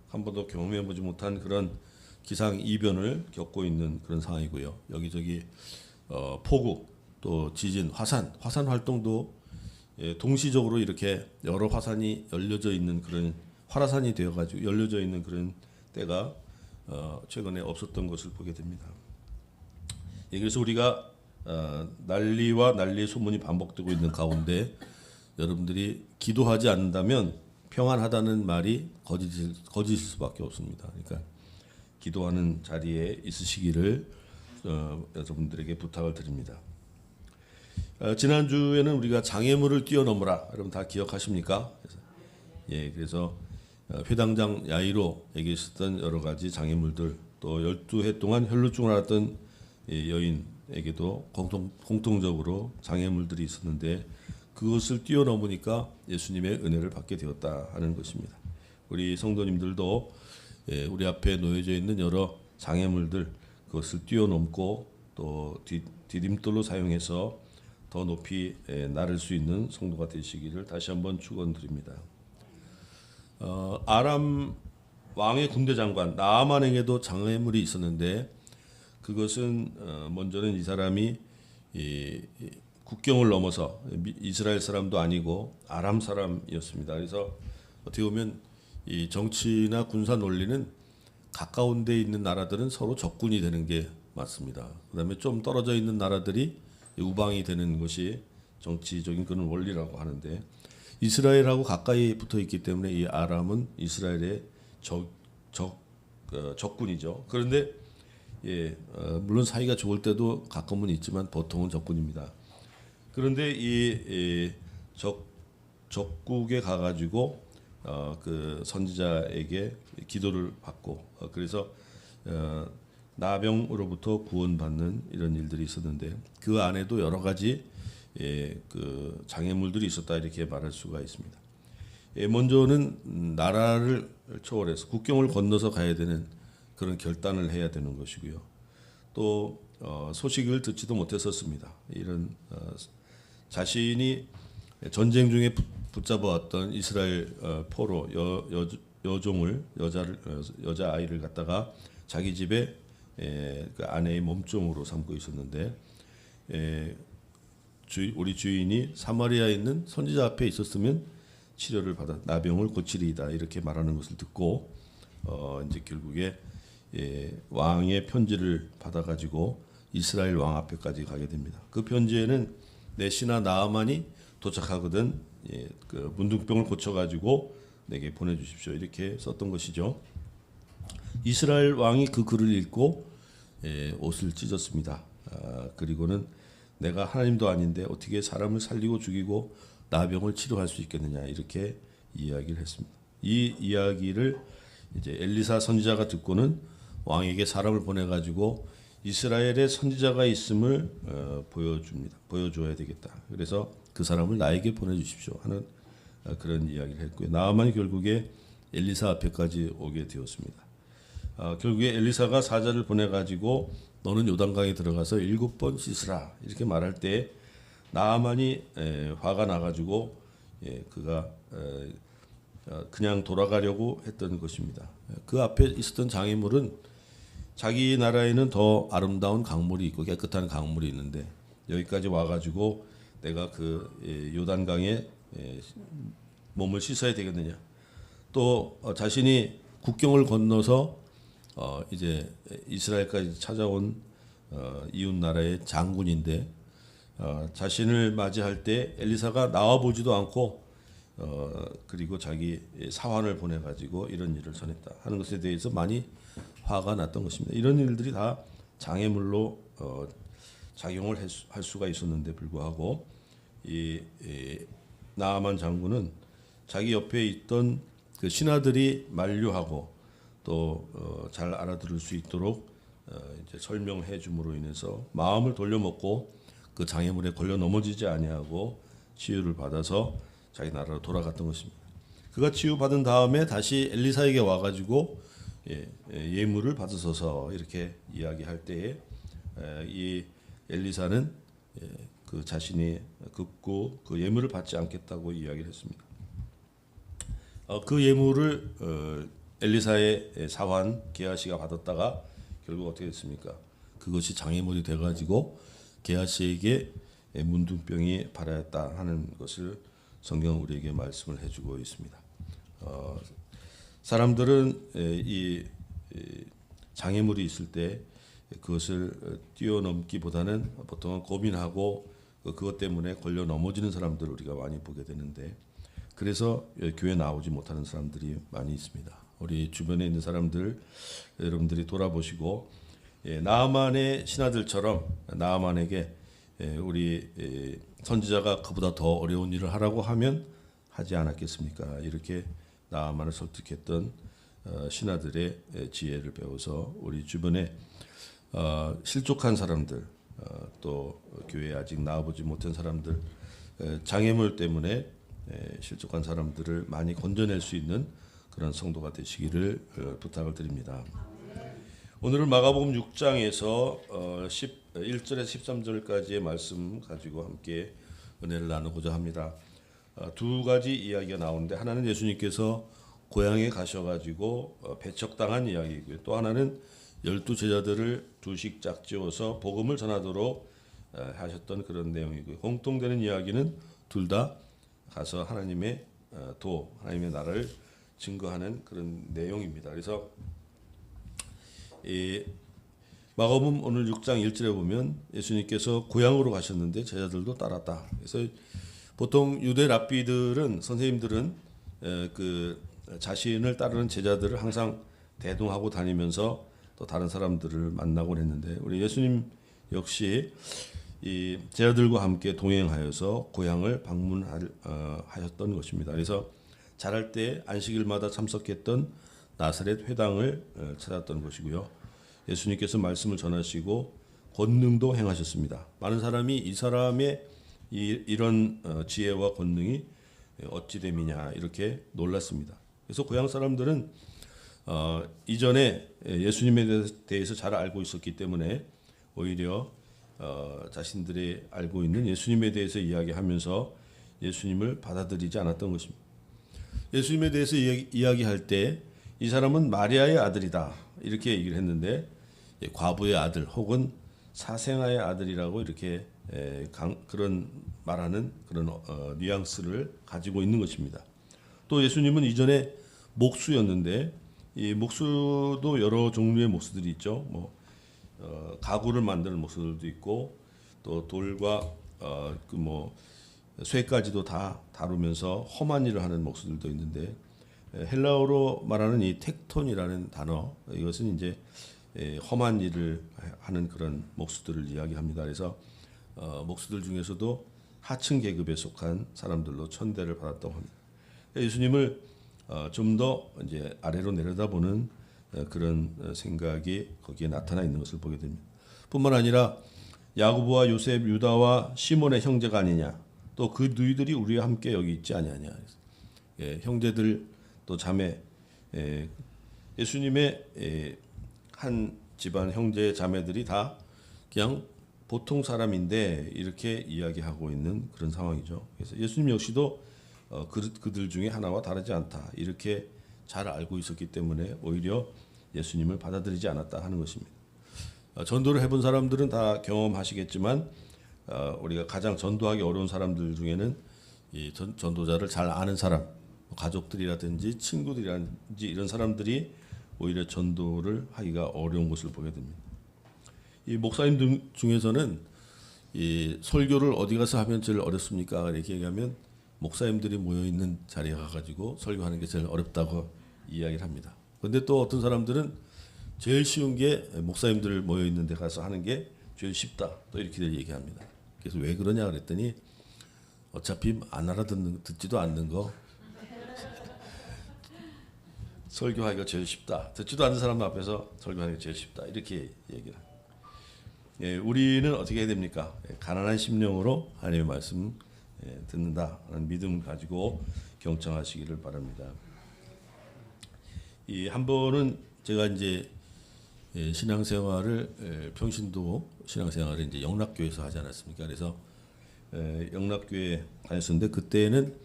한 번도 경험해보지 못한 그런 기상 이변을 겪고 있는 그런 상황이고요. 여기저기 폭우, 또 지진, 화산 활동도 동시적으로 이렇게 여러 화산이 열려져 있는 그런 활화산이 되어가지고 열려져 있는 그런 때가 최근에 없었던 것을 보게 됩니다. 그래서 우리가 난리와 난리의 소문이 반복되고 있는 가운데 여러분들이 기도하지 않는다면 평안하다는 말이 거짓일 수밖에 없습니다. 그러니까 기도하는 자리에 있으시기를 여러분들에게 부탁을 드립니다. 지난주에는 우리가 장애물을 뛰어넘으라, 여러분 다 기억하십니까? 그래서 회당장 야이로에게 있었던 여러 가지 장애물들, 또 12해 동안 혈루증을 앓았던 여인에게도 공통적으로 장애물들이 있었는데, 그것을 뛰어넘으니까 예수님의 은혜를 받게 되었다 하는 것입니다. 우리 성도님들도 우리 앞에 놓여져 있는 여러 장애물들, 그것을 뛰어넘고 또 디딤돌로 사용해서 더 높이 나를 수 있는 성도가 되시기를 다시 한번 축원드립니다. 아람 왕의 군대 장관 나아만에게도 장애물이 있었는데, 그것은 먼저는 이 사람이 국경을 넘어서 이스라엘 사람도 아니고 아람 사람이었습니다. 그래서 어떻게 보면 이 정치나 군사 논리는 가까운 데 있는 나라들은 서로 적군이 되는 게 맞습니다. 그다음에 좀 떨어져 있는 나라들이 우방이 되는 것이 정치적인 그런 원리라고 하는데, 이스라엘하고 가까이 붙어 있기 때문에 이 아람은 이스라엘의 적군이죠. 그런데 물론 사이가 좋을 때도 가끔은 있지만 보통은 적군입니다. 그런데 이 적국에 가가지고 그 선지자에게 기도를 받고, 그래서 나병으로부터 구원받는 이런 일들이 있었는데, 그 안에도 여러 가지 그 장애물들이 있었다 이렇게 말할 수가 있습니다. 먼저는 나라를 초월해서 국경을 건너서 가야 되는 그런 결단을 해야 되는 것이고요. 또 소식을 듣지도 못했었습니다. 이런 자신이 전쟁 중에 붙잡아왔던 이스라엘 포로 여자 아이를 갖다가 자기 집에 그 아내의 몸종으로 삼고 있었는데, 우리 주인이 사마리아에 있는 선지자 앞에 있었으면 치료를 받아 나병을 고치리이다 이렇게 말하는 것을 듣고 이제 결국에 왕의 편지를 받아가지고 이스라엘 왕 앞에까지 가게 됩니다. 그 편지에는 내 신하 나아만이 도착하거든 그 문둥병을 고쳐가지고 내게 보내주십시오. 이렇게 썼던 것이죠. 이스라엘 왕이 그 글을 읽고 옷을 찢었습니다. 그리고는 내가 하나님도 아닌데 어떻게 사람을 살리고 죽이고 나병을 치료할 수 있겠느냐 이렇게 이야기를 했습니다. 이 이야기를 이제 엘리사 선지자가 듣고는 왕에게 사람을 보내가지고 이스라엘에 선지자가 있음을 보여줘야 되겠다. 그래서 그 사람을 나에게 보내주십시오 하는 그런 이야기를 했고요. 나아만이 결국에 엘리사 앞에까지 오게 되었습니다. 결국에 엘리사가 사자를 보내가지고 너는 요단강에 들어가서 7번 씻으라 이렇게 말할 때 나아만이 화가 나가지고 그가 그냥 돌아가려고 했던 것입니다. 그 앞에 있었던 장애물은 자기 나라에는 더 아름다운 강물이 있고 깨끗한 강물이 있는데 여기까지 와가지고 내가 그 요단강에 몸을 씻어야 되겠느냐. 또 자신이 국경을 건너서 이제 이스라엘까지 찾아온 이웃 나라의 장군인데 자신을 맞이할 때 엘리사가 나와 보지도 않고 그리고 자기 사환을 보내가지고 이런 일을 전했다 하는 것에 대해서 많이 화가 났던 것입니다. 이런 일들이 다 장애물로 작용을 할 수가 있었는데 불구하고 이 나아만 장군은 자기 옆에 있던 그 신하들이 만류하고 또 잘 알아들을 수 있도록 이제 설명해 줌으로 인해서 마음을 돌려먹고 그 장애물에 걸려 넘어지지 아니하고 치유를 받아서 자기 나라로 돌아갔던 것입니다. 그가 치유받은 다음에 다시 엘리사에게 와가지고 예물을 받으소서 이렇게 이야기할 때에 이 엘리사는 그 자신이 급고 그 예물을 받지 않겠다고 이야기를 했습니다. 그 예물을 엘리사의 사환 게하시가 받았다가 결국 어떻게 됐습니까? 그것이 장애물이 돼가지고 게하시에게 문둥병이 발하였다 하는 것을 성경은 우리에게 말씀을 해주고 있습니다. 사람들은 이 장애물이 있을 때 그것을 뛰어넘기보다는 보통은 고민하고 그것 때문에 걸려 넘어지는 사람들을 우리가 많이 보게 되는데 그래서 교회 나오지 못하는 사람들이 많이 있습니다. 우리 주변에 있는 사람들 여러분들이 돌아보시고 나아만의 신하들처럼 나아만에게 우리 선지자가 그보다 더 어려운 일을 하라고 하면 하지 않았겠습니까? 이렇게 나아만을 설득했던 신하들의 지혜를 배워서 우리 주변에 실족한 사람들 또 교회에 아직 나와보지 못한 사람들 장애물 때문에 실족한 사람들을 많이 건져낼 수 있는 그런 성도가 되시기를 부탁을 드립니다. 오늘은 마가복음 6장에서 1절에서 13절까지의 말씀 가지고 함께 은혜를 나누고자 합니다. 두 가지 이야기가 나오는데 하나는 예수님께서 고향에 가셔가지고 배척당한 이야기이고요. 또 하나는 12제자들을 두식 짝지어서 복음을 전하도록 하셨던 그런 내용이고요. 공통되는 이야기는 둘 다 가서 하나님의 하나님의 나라를 증거하는 그런 내용입니다. 그래서 이 마가복음 오늘 6장 1절에 보면 예수님께서 고향으로 가셨는데 제자들도 따랐다. 그래서 보통 유대 랍비들은 선생님들은 그 자신을 따르는 제자들을 항상 대동하고 다니면서 또 다른 사람들을 만나곤 했는데 우리 예수님 역시 이 제자들과 함께 동행하여서 고향을 방문하셨던 것입니다. 그래서 자랄 때 안식일마다 참석했던 나사렛 회당을 찾았던 것이고요. 예수님께서 말씀을 전하시고 권능도 행하셨습니다. 많은 사람이 이 사람의 이런 지혜와 권능이 어찌 됨이냐 이렇게 놀랐습니다. 그래서 고향 사람들은 이전에 예수님에 대해서 잘 알고 있었기 때문에 오히려 자신들이 알고 있는 예수님에 대해서 이야기하면서 예수님을 받아들이지 않았던 것입니다. 예수님에 대해서 이야기할 때 이 사람은 마리아의 아들이다 이렇게 얘기를 했는데 과부의 아들 혹은 사생아의 아들이라고 이렇게 그런 말하는 그런 뉘앙스를 가지고 있는 것입니다. 또 예수님은 이전에 목수였는데 이 목수도 여러 종류의 목수들이 있죠. 가구를 만드는 목수들도 있고 또 돌과 쇠까지도 다 다루면서 험한 일을 하는 목수들도 있는데 헬라어로 말하는 이 텍톤이라는 단어 이것은 이제 험한 일을 하는 그런 목수들을 이야기합니다. 그래서 목수들 중에서도 하층 계급에 속한 사람들로 천대를 받았다고 합니다. 예수님을 좀 더 이제 아래로 내려다보는 그런 생각이 거기에 나타나 있는 것을 보게 됩니다. 뿐만 아니라 야고보와 요셉, 유다와 시몬의 형제가 아니냐, 또 그 너희들이 우리와 함께 여기 있지 아니하냐. 형제들 또 자매, 예수님의 한 집안 형제 자매들이 다 그냥 보통 사람인데 이렇게 이야기하고 있는 그런 상황이죠. 그래서 예수님 역시도 그들 중에 하나와 다르지 않다 이렇게 잘 알고 있었기 때문에 오히려 예수님을 받아들이지 않았다 하는 것입니다. 전도를 해본 사람들은 다 경험하시겠지만 우리가 가장 전도하기 어려운 사람들 중에는 이 전도자를 잘 아는 사람, 가족들이라든지 친구들이라든지 이런 사람들이 오히려 전도를 하기가 어려운 것을 보게 됩니다. 이 목사님 중에서는 이 설교를 어디 가서 하면 제일 어렵습니까? 이렇게 얘기하면 목사님들이 모여 있는 자리에 가가지고 설교하는 게 제일 어렵다고 이야기를 합니다. 그런데 또 어떤 사람들은 제일 쉬운 게 목사님들 모여 있는 데 가서 하는 게 제일 쉽다. 또 이렇게 얘기합니다. 그래서 왜 그러냐 그랬더니 어차피 안 듣지도 않는 거 설교하기가 제일 쉽다. 듣지도 않는 사람 앞에서 설교하는 게 제일 쉽다. 이렇게 얘기를 합니다. 우리는 어떻게 해야 됩니까? 가난한 심령으로 하나님의 말씀 듣는다는 믿음 가지고 경청하시기를 바랍니다. 이 한 번은 제가 이제 신앙생활을 평신도 신앙생활을 이제 영락교에서 하지 않았습니까? 그래서 영락교에 다녔었는데 그때는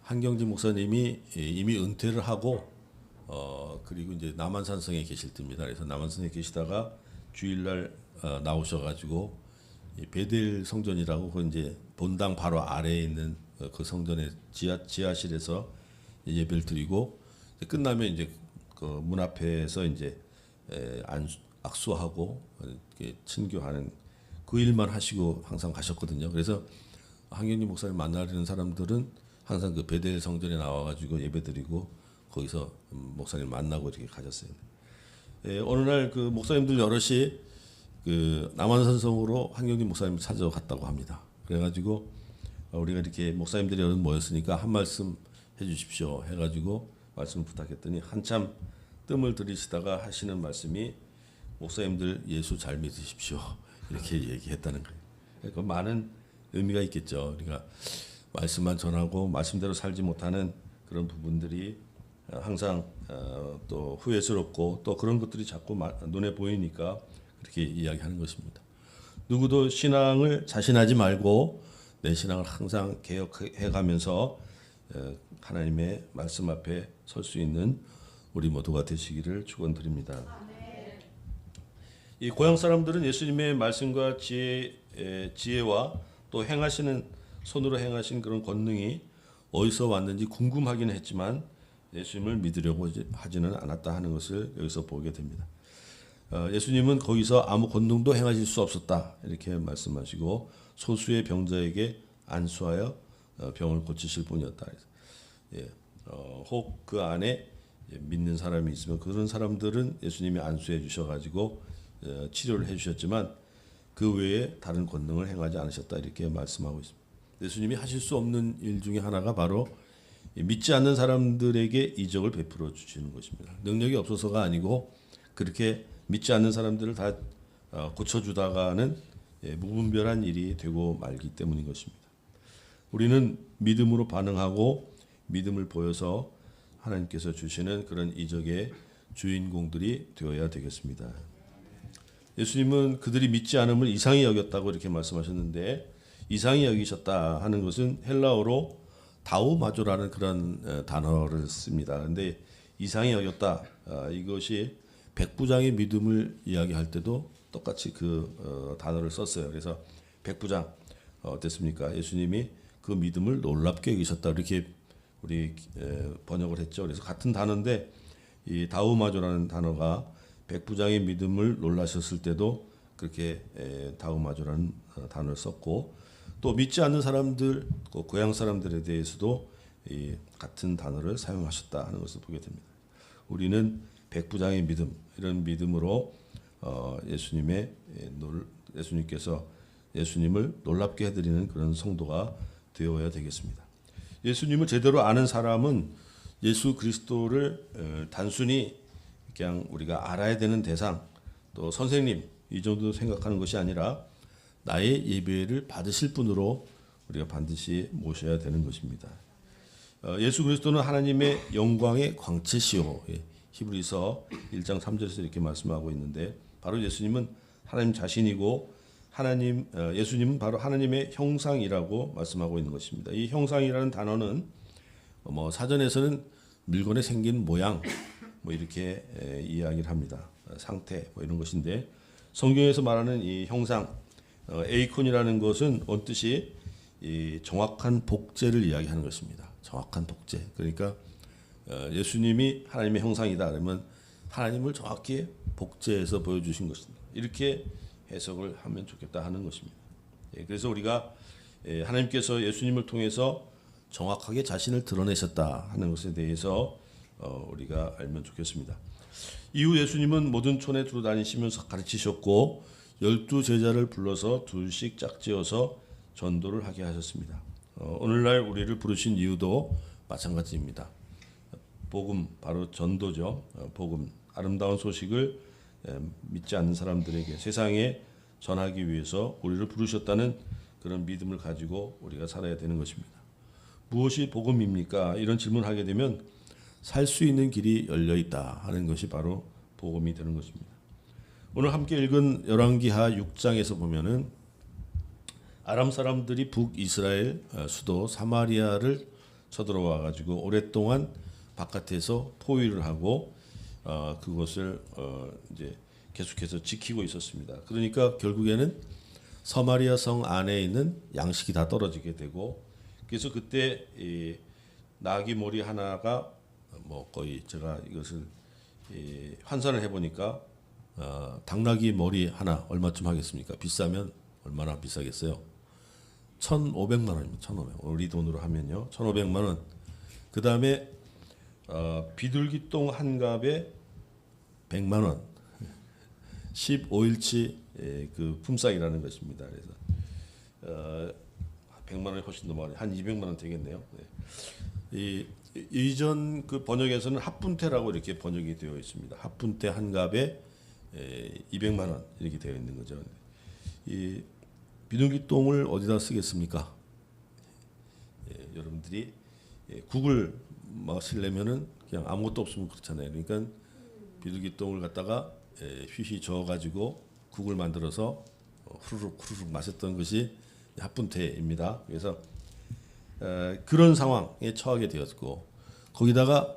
한경진 목사님이 이미 은퇴를 하고 그리고 이제 남한산성에 계실 때입니다. 그래서 남한산에 계시다가 주일날 나오셔가지고 베델 성전이라고 그 이제 본당 바로 아래에 있는 그 성전의 지하실에서 예배를 드리고 끝나면 이제 그 문 앞에서 이제 악수하고 친교하는 그 일만 하시고 항상 가셨거든요. 그래서 한경진 목사님 만나려는 사람들은 항상 그 베델 성전에 나와가지고 예배드리고 거기서 목사님 만나고 이렇게 가셨어요. 어느 날 그 목사님들 여럿이 그 남한산성으로 한경진 목사님 찾아갔다고 합니다. 그래가지고 우리가 이렇게 목사님들이 여럿 모였으니까 한 말씀 해주십시오 해가지고 말씀을 부탁했더니 한참 뜸을 들이시다가 하시는 말씀이 목사님들 예수 잘 믿으십시오 이렇게 얘기했다는 거예요. 그 많은 의미가 있겠죠. 그러니까 말씀만 전하고 말씀대로 살지 못하는 그런 부분들이 항상 또 후회스럽고 또 그런 것들이 자꾸 눈에 보이니까 그렇게 이야기하는 것입니다. 누구도 신앙을 자신하지 말고 내 신앙을 항상 개혁해가면서 하나님의 말씀 앞에 설 수 있는 우리 모두가 되시기를 축원드립니다. 이 고향 사람들은 예수님의 말씀과 지혜와 또 행하시는 손으로 행하신 그런 권능이 어디서 왔는지 궁금하기는 했지만 예수님을 믿으려고 하지는 않았다 하는 것을 여기서 보게 됩니다. 예수님은 거기서 아무 권능도 행하실 수 없었다 이렇게 말씀하시고 소수의 병자에게 안수하여 병을 고치실 뿐이었다. 혹 그 안에 믿는 사람이 있으면 그런 사람들은 예수님이 안수해 주셔가지고 치료를 해주셨지만 그 외에 다른 권능을 행하지 않으셨다 이렇게 말씀하고 있습니다. 예수님이 하실 수 없는 일 중에 하나가 바로 믿지 않는 사람들에게 이적을 베풀어 주시는 것입니다. 능력이 없어서가 아니고 그렇게 믿지 않는 사람들을 다 고쳐주다가는 무분별한 일이 되고 말기 때문인 것입니다. 우리는 믿음으로 반응하고 믿음을 보여서 하나님께서 주시는 그런 이적의 주인공들이 되어야 되겠습니다. 예수님은 그들이 믿지 않음을 이상히 여겼다고 이렇게 말씀하셨는데 이상히 여기셨다 하는 것은 헬라어로 다우마조라는 그런 단어를 씁니다. 그런데 이상히 여겼다 이것이 백부장의 믿음을 이야기할 때도 똑같이 그 단어를 썼어요. 그래서 백부장 어땠습니까? 예수님이 그 믿음을 놀랍게 여기셨다 이렇게 우리 번역을 했죠. 그래서 같은 단어인데 이 다우마조라는 단어가 백부장의 믿음을 놀라셨을 때도 그렇게 다우마조라는 단어를 썼고 또 믿지 않는 사람들, 그 고향 사람들에 대해서도 이 같은 단어를 사용하셨다 하는 것을 보게 됩니다. 우리는 백부장의 믿음, 이런 믿음으로 예수님께서 예수님을 놀랍게 해드리는 그런 성도가 되어야 되겠습니다. 예수님을 제대로 아는 사람은 예수 그리스도를 단순히 그냥 우리가 알아야 되는 대상, 또 선생님 이 정도 생각하는 것이 아니라 나의 예배를 받으실 분으로 우리가 반드시 모셔야 되는 것입니다. 예수 그리스도는 하나님의 영광의 광채시요. 히브리서 1장 3절에서 이렇게 말씀하고 있는데, 바로 예수님은 하나님 자신이고 예수님은 바로 하나님의 형상이라고 말씀하고 있는 것입니다. 이 형상이라는 단어는 사전에서는 물건에 생긴 모양 이렇게 이야기를 합니다. 상태 이런 것인데, 성경에서 말하는 이 형상 에이콘이라는 것은 원뜻이 이 정확한 복제를 이야기하는 것입니다. 정확한 복제. 그러니까 예수님이 하나님의 형상이다 그러면 하나님을 정확히 복제해서 보여주신 것입니다. 이렇게 해석을 하면 좋겠다 하는 것입니다. 그래서 우리가 하나님께서 예수님을 통해서 정확하게 자신을 드러내셨다 하는 것에 대해서 우리가 알면 좋겠습니다. 이후 예수님은 모든 촌에 두루 다니시면서 가르치셨고 12제자를 불러서 둘씩 짝지어서 전도를 하게 하셨습니다. 오늘날 우리를 부르신 이유도 마찬가지입니다. 복음, 바로 전도죠. 복음, 아름다운 소식을 믿지 않는 사람들에게 세상에 전하기 위해서 우리를 부르셨다는 그런 믿음을 가지고 우리가 살아야 되는 것입니다. 무엇이 복음입니까? 이런 질문을 하게 되면 살 수 있는 길이 열려 있다 하는 것이 바로 복음이 되는 것입니다. 오늘 함께 읽은 열왕기하 6장에서 보면은 아람 사람들이 북이스라엘 수도 사마리아를 쳐들어와 가지고 오랫동안 바깥에서 포위를 하고 그것을 이제 계속해서 지키고 있었습니다. 그러니까 결국에는 서마리아 성 안에 있는 양식이 다 떨어지게 되고, 그래서 그때 이 나귀 머리 하나가 거의 제가 이것을 환산을 해보니까 당나귀 머리 하나 얼마쯤 하겠습니까? 비싸면 얼마나 비싸겠어요? 1,500만 원입니다. 1,500. 우리 돈으로 하면요, 1,500만 원. 그 다음에 비둘기똥 한 갑에 100만 원. 15일치 그 품삯이라는 것입니다. 그래서 100만 원이 훨씬 더 많이, 한 200만 원 되겠네요. 이 이전 그 번역에서는 합분태라고 이렇게 번역이 되어 있습니다. 합분태 한 갑에 200만 원 이렇게 되어 있는 거죠. 이 비둘기똥을 어디다 쓰겠습니까? 여러분들이 국을 마시려면은 그냥 아무것도 없으면 그렇잖아요. 그러니까 비둘기똥을 갖다가 휘휘 저어가지고 국을 만들어서 후루룩 마셨던 것이 합분태입니다. 그래서 그런 상황에 처하게 되었고, 거기다가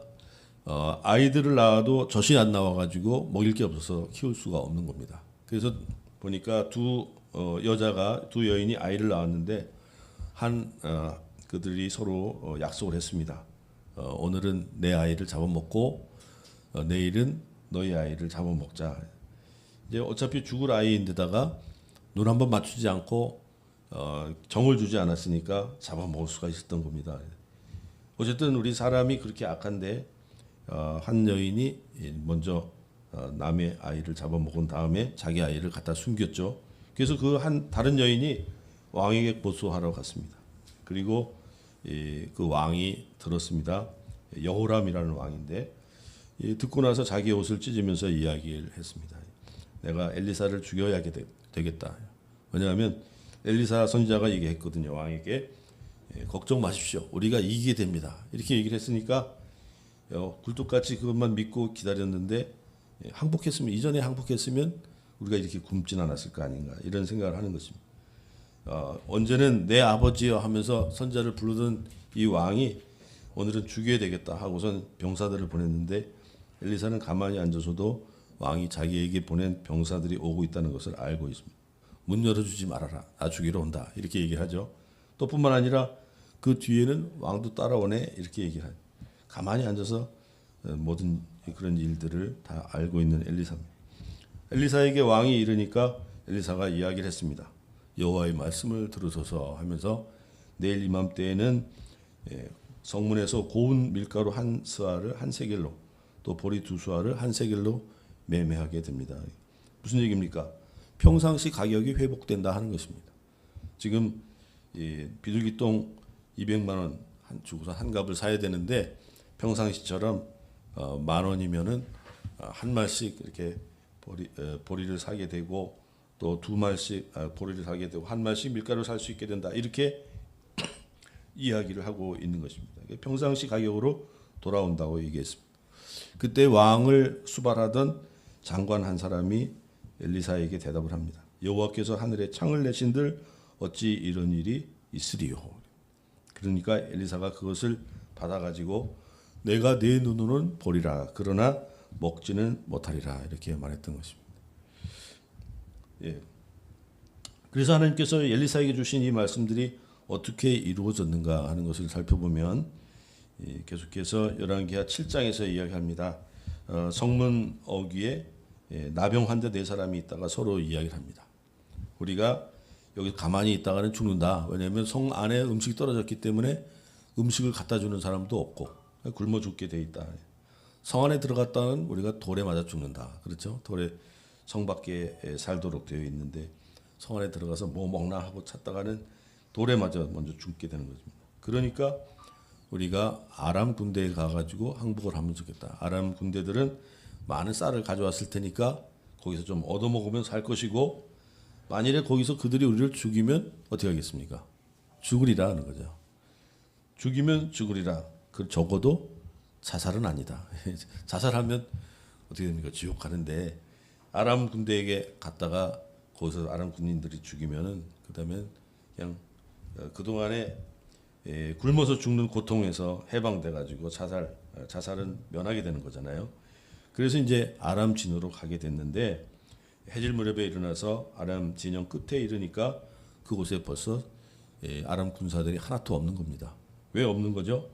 아이들을 낳아도 젖이 안 나와가지고 먹일 게 없어서 키울 수가 없는 겁니다. 그래서 보니까 두 여인이 아이를 낳았는데 그들이 서로 약속을 했습니다. 오늘은 내 아이를 잡아먹고 내일은 너희 아이를 잡아먹자. 이제 어차피 죽을 아이인데다가 눈 한번 맞추지 않고 정을 주지 않았으니까 잡아먹을 수가 있었던 겁니다. 어쨌든 우리 사람이 그렇게 악한데 한 여인이 먼저 남의 아이를 잡아먹은 다음에 자기 아이를 갖다 숨겼죠. 그래서 다른 여인이 왕에게 보소하러 갔습니다. 그리고 그 왕이 들었습니다. 여호람이라는 왕인데 듣고 나서 자기 옷을 찢으면서 이야기를 했습니다. 내가 엘리사를 죽여야 되겠다. 왜냐하면 엘리사 선지자가 얘기했거든요. 왕에게 걱정 마십시오. 우리가 이기게 됩니다. 이렇게 얘기를 했으니까 굴뚝같이 그것만 믿고 기다렸는데 이전에 항복했으면 우리가 이렇게 굶진 않았을 거 아닌가, 이런 생각을 하는 것입니다. 언제는 내 아버지여 하면서 선지자를 부르던 이 왕이 오늘은 죽여야 되겠다 하고선 병사들을 보냈는데 엘리사는 가만히 앉아서도 왕이 자기에게 보낸 병사들이 오고 있다는 것을 알고 있습니다. 문 열어주지 말아라. 나 죽이러 온다. 이렇게 얘기를 하죠. 또 뿐만 아니라 그 뒤에는 왕도 따라오네. 이렇게 얘기를 하죠. 가만히 앉아서 모든 그런 일들을 다 알고 있는 엘리사입니다. 엘리사에게 왕이 이르니까 엘리사가 이야기를 했습니다. 여호와의 말씀을 들으소서 하면서 내일 이맘때에는 성문에서 고운 밀가루 한 스아를 한 세겔로 또 보리 두 수아를 한 세겔로 매매하게 됩니다. 무슨 얘기입니까? 평상시 가격이 회복된다 하는 것입니다. 지금 비둘기똥 200만 원 주고서 한 값을 사야 되는데 평상시처럼 10,000원이면은 한 말씩 이렇게 보리를 사게 되고 또 두 말씩 보리를 사게 되고 한 말씩 밀가루를 살 수 있게 된다. 이렇게 이야기를 하고 있는 것입니다. 평상시 가격으로 돌아온다고 얘기했습니다. 그때 왕을 수발하던 장관 한 사람이 엘리사에게 대답을 합니다. 여호와께서 하늘에 창을 내신들 어찌 이런 일이 있으리요. 그러니까 엘리사가 그것을 받아가지고 내가 내 눈으로는 보리라 그러나 먹지는 못하리라 이렇게 말했던 것입니다. 예. 그래서 하나님께서 엘리사에게 주신 이 말씀들이 어떻게 이루어졌는가 하는 것을 살펴보면 계속해서 열왕기하 7장에서 이야기합니다. 성문 어귀에 나병 환자 4사람이 있다가 서로 이야기를 합니다. 우리가 여기 가만히 있다가는 죽는다. 왜냐하면 성 안에 음식이 떨어졌기 때문에 음식을 갖다 주는 사람도 없고 굶어 죽게 돼 있다. 성 안에 들어갔다는 우리가 돌에 맞아 죽는다. 그렇죠? 돌에 성 밖에 살도록 되어 있는데 성 안에 들어가서 뭐 먹나 하고 찾다가는 돌에 맞아 먼저 죽게 되는 것입니다. 그러니까 우리가 아람 군대에 가가지고 항복을 하면 좋겠다. 아람 군대들은 많은 쌀을 가져왔을 테니까 거기서 좀 얻어먹으면 살 것이고 만일에 거기서 그들이 우리를 죽이면 어떻게 하겠습니까? 죽으리라 하는 거죠. 죽이면 죽으리라. 그 적어도 자살은 아니다. 자살하면 어떻게 됩니까? 지옥 가는데 아람 군대에게 갔다가 거기서 아람 군인들이 죽이면은 그다음에 그냥 그동안에 굶어서 죽는 고통에서 해방돼 가지고 자살은 면하게 되는 거잖아요. 그래서 이제 아람 진으로 가게 됐는데 해질 무렵에 일어나서 아람 진영 끝에 이르니까 그곳에 벌써 아람 군사들이 하나도 없는 겁니다. 왜 없는 거죠?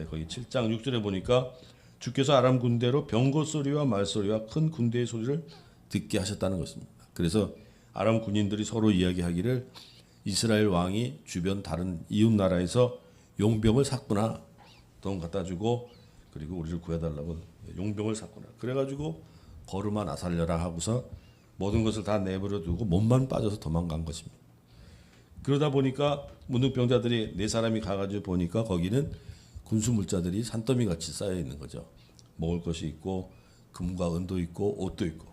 거기 7장 6절에 보니까 주께서 아람 군대로 병거 소리와 말소리와 큰 군대의 소리를 듣게 하셨다는 것입니다. 그래서 아람 군인들이 서로 이야기하기를 이스라엘 왕이 주변 다른 이웃 나라에서 용병을 샀구나. 돈 갖다 주고 그리고 우리를 구해달라고 용병을 샀구나. 그래가지고 걸음아 나 살려라 하고서 모든 것을 다 내버려 두고 몸만 빠져서 도망간 것입니다. 그러다 보니까 문둥병자들이 4사람이 가가지고 보니까 거기는 군수물자들이 산더미 같이 쌓여 있는 거죠. 먹을 것이 있고 금과 은도 있고 옷도 있고.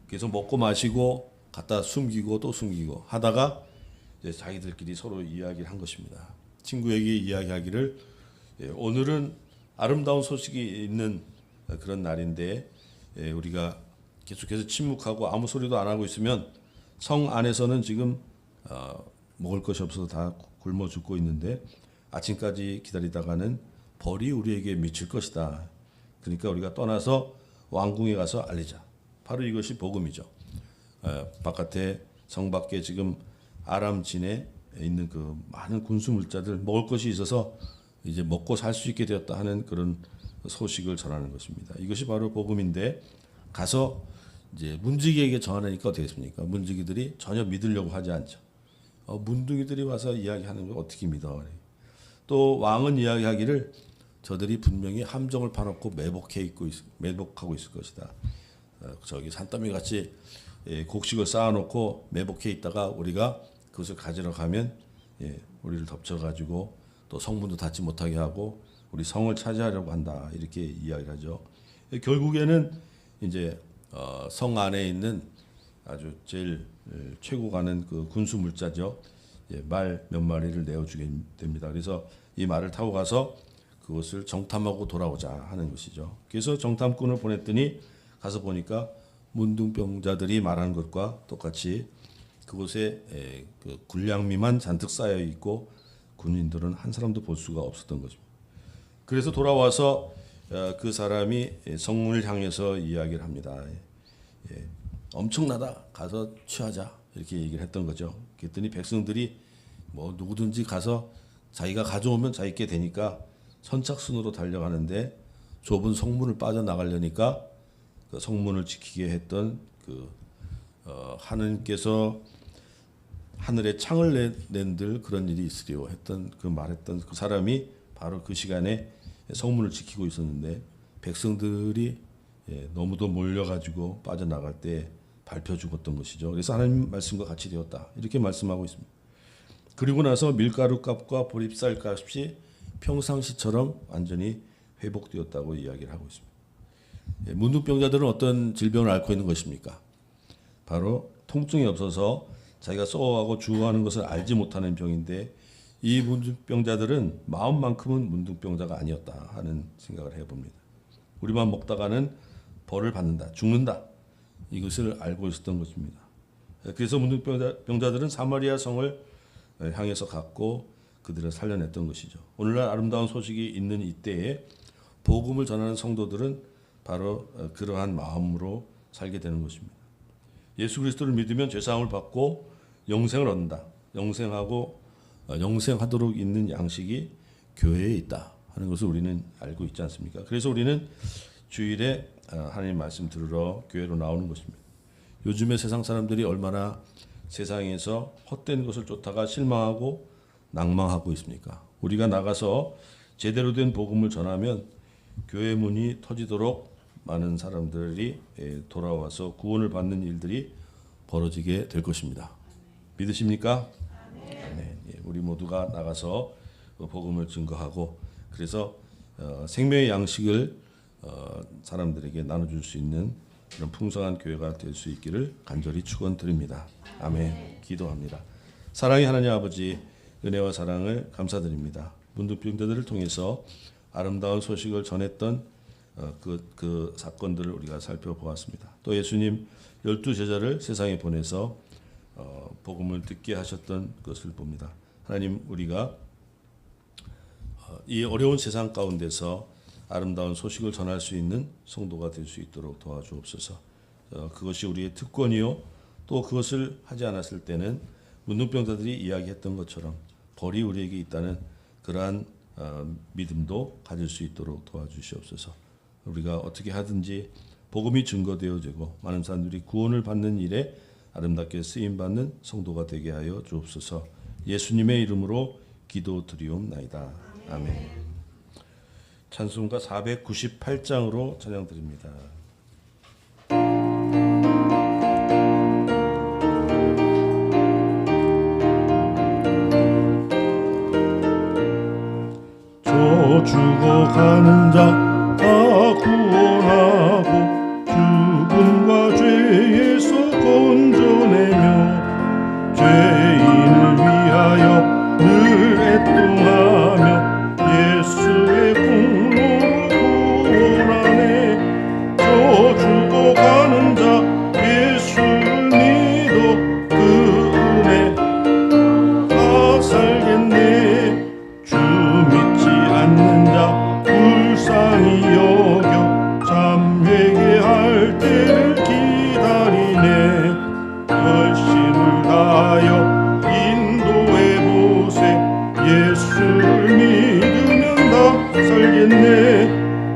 그래서 먹고 마시고 갖다 숨기고 또 숨기고 하다가 이제 자기들끼리 서로 이야기를 한 것입니다. 친구에게 이야기하기를 오늘은 아름다운 소식이 있는 그런 날인데 우리가 계속해서 침묵하고 아무 소리도 안 하고 있으면 성 안에서는 지금 먹을 것이 없어서 다 굶어 죽고 있는데 아침까지 기다리다가는 벌이 우리에게 미칠 것이다. 그러니까 우리가 떠나서 왕궁에 가서 알리자. 바로 이것이 복음이죠. 바깥에 성 밖에 지금 아람 진에 있는 그 많은 군수물자들 먹을 것이 있어서 이제 먹고 살 수 있게 되었다 하는 그런 소식을 전하는 것입니다. 이것이 바로 복음인데 가서 이제 문지기에게 전하니까 어떻게 됐습니까? 문지기들이 전혀 믿으려고 하지 않죠. 문둥이들이 와서 이야기하는 걸 어떻게 믿어? 또 왕은 이야기하기를 저들이 분명히 함정을 파놓고 매복하고 있을 것이다. 저기 산더미 같이 곡식을 쌓아놓고 매복해 있다가 우리가 그것을 가지러 가면 우리를 덮쳐가지고 또 성문도 닫지 못하게 하고 우리 성을 차지하려고 한다 이렇게 이야기를 하죠. 결국에는 이제 성 안에 있는 아주 제일 최고 가는 그 군수 물자죠. 말 몇 마리를 내어주게 됩니다. 그래서 이 말을 타고 가서 그것을 정탐하고 돌아오자 하는 것이죠. 그래서 정탐꾼을 보냈더니 가서 보니까 문둥병자들이 말하는 것과 똑같이 그곳에 그 군량미만 잔뜩 쌓여 있고 군인들은 한 사람도 볼 수가 없었던 것입니다. 그래서 돌아와서 그 사람이 성문을 향해서 이야기를 합니다. 엄청나다. 가서 취하자. 이렇게 얘기를 했던 거죠. 그랬더니 백성들이 뭐 누구든지 가서 자기가 가져오면 자기께 되니까 선착순으로 달려가는데 좁은 성문을 빠져나가려니까 그 성문을 지키게 했던 그 하느님께서 하늘에 창을 낸들 그런 일이 있으리요 했던 그 말했던 그 사람이 바로 그 시간에 성문을 지키고 있었는데 백성들이 너무도 몰려가지고 빠져나갈 때 밟혀 죽었던 것이죠. 그래서 하나님 말씀과 같이 되었다 이렇게 말씀하고 있습니다. 그리고 나서 밀가루 값과 보립쌀 값이 평상시처럼 완전히 회복되었다고 이야기를 하고 있습니다. 문둥병자들은 어떤 질병을 앓고 있는 것입니까? 바로 통증이 없어서 자기가 썩어가고 죽어가는 것을 알지 못하는 병인데 이 문둥병자들은 마음만큼은 문둥병자가 아니었다 하는 생각을 해봅니다. 우리만 먹다가는 벌을 받는다, 죽는다 이것을 알고 있었던 것입니다. 그래서 문둥병자들은 사마리아 성을 향해서 갔고 그들을 살려냈던 것이죠. 오늘날 아름다운 소식이 있는 이때에 복음을 전하는 성도들은 바로 그러한 마음으로 살게 되는 것입니다. 예수 그리스도를 믿으면 죄사함을 받고 영생을 얻는다. 영생하도록 있는 양식이 교회에 있다 하는 것을 우리는 알고 있지 않습니까? 그래서 우리는 주일에 하나님 말씀 들으러 교회로 나오는 것입니다. 요즘에 세상 사람들이 얼마나 세상에서 헛된 것을 쫓다가 실망하고 낭망하고 있습니까? 우리가 나가서 제대로 된 복음을 전하면 교회 문이 터지도록 많은 사람들이 돌아와서 구원을 받는 일들이 벌어지게 될 것입니다. 믿으십니까? 아멘. 우리 모두가 나가서 복음을 증거하고 그래서 생명의 양식을 사람들에게 나눠줄 수 있는 그런 풍성한 교회가 될 수 있기를 간절히 축원드립니다. 아멘. 기도합니다. 사랑의 하나님 아버지 은혜와 사랑을 감사드립니다. 문둥병자들을 통해서 아름다운 소식을 전했던 그 사건들을 우리가 살펴보았습니다. 또 예수님 12제자를 세상에 보내서 복음을 듣게 하셨던 것을 봅니다. 하나님 우리가 이 어려운 세상 가운데서 아름다운 소식을 전할 수 있는 성도가 될 수 있도록 도와주옵소서. 그것이 우리의 특권이요 또 그것을 하지 않았을 때는 문둥병자들이 이야기했던 것처럼 벌이 우리에게 있다는 그러한 믿음도 가질 수 있도록 도와주시옵소서. 우리가 어떻게 하든지 복음이 증거되어지고 많은 사람들이 구원을 받는 일에 아름답게 쓰임받는 성도가 되게 하여 주옵소서. 예수님의 이름으로 기도드리옵나이다. 아멘. 찬송가 498장으로 찬양드립니다. 저 죽어가는 자 다 구원하고 죽음과 죄에서 건져내며 죄인을 위하여 늘 애통하며 예수의 공로로 구원하네. 저 죽어가는 자 예수를 믿어 그 은혜 다 살겠네. 주 믿지 않는 자 불쌍히 여겨 참 회개할 때를 기다리네. 열심을 다하여 인도해 보세. 예수를 믿으면 다 살겠네.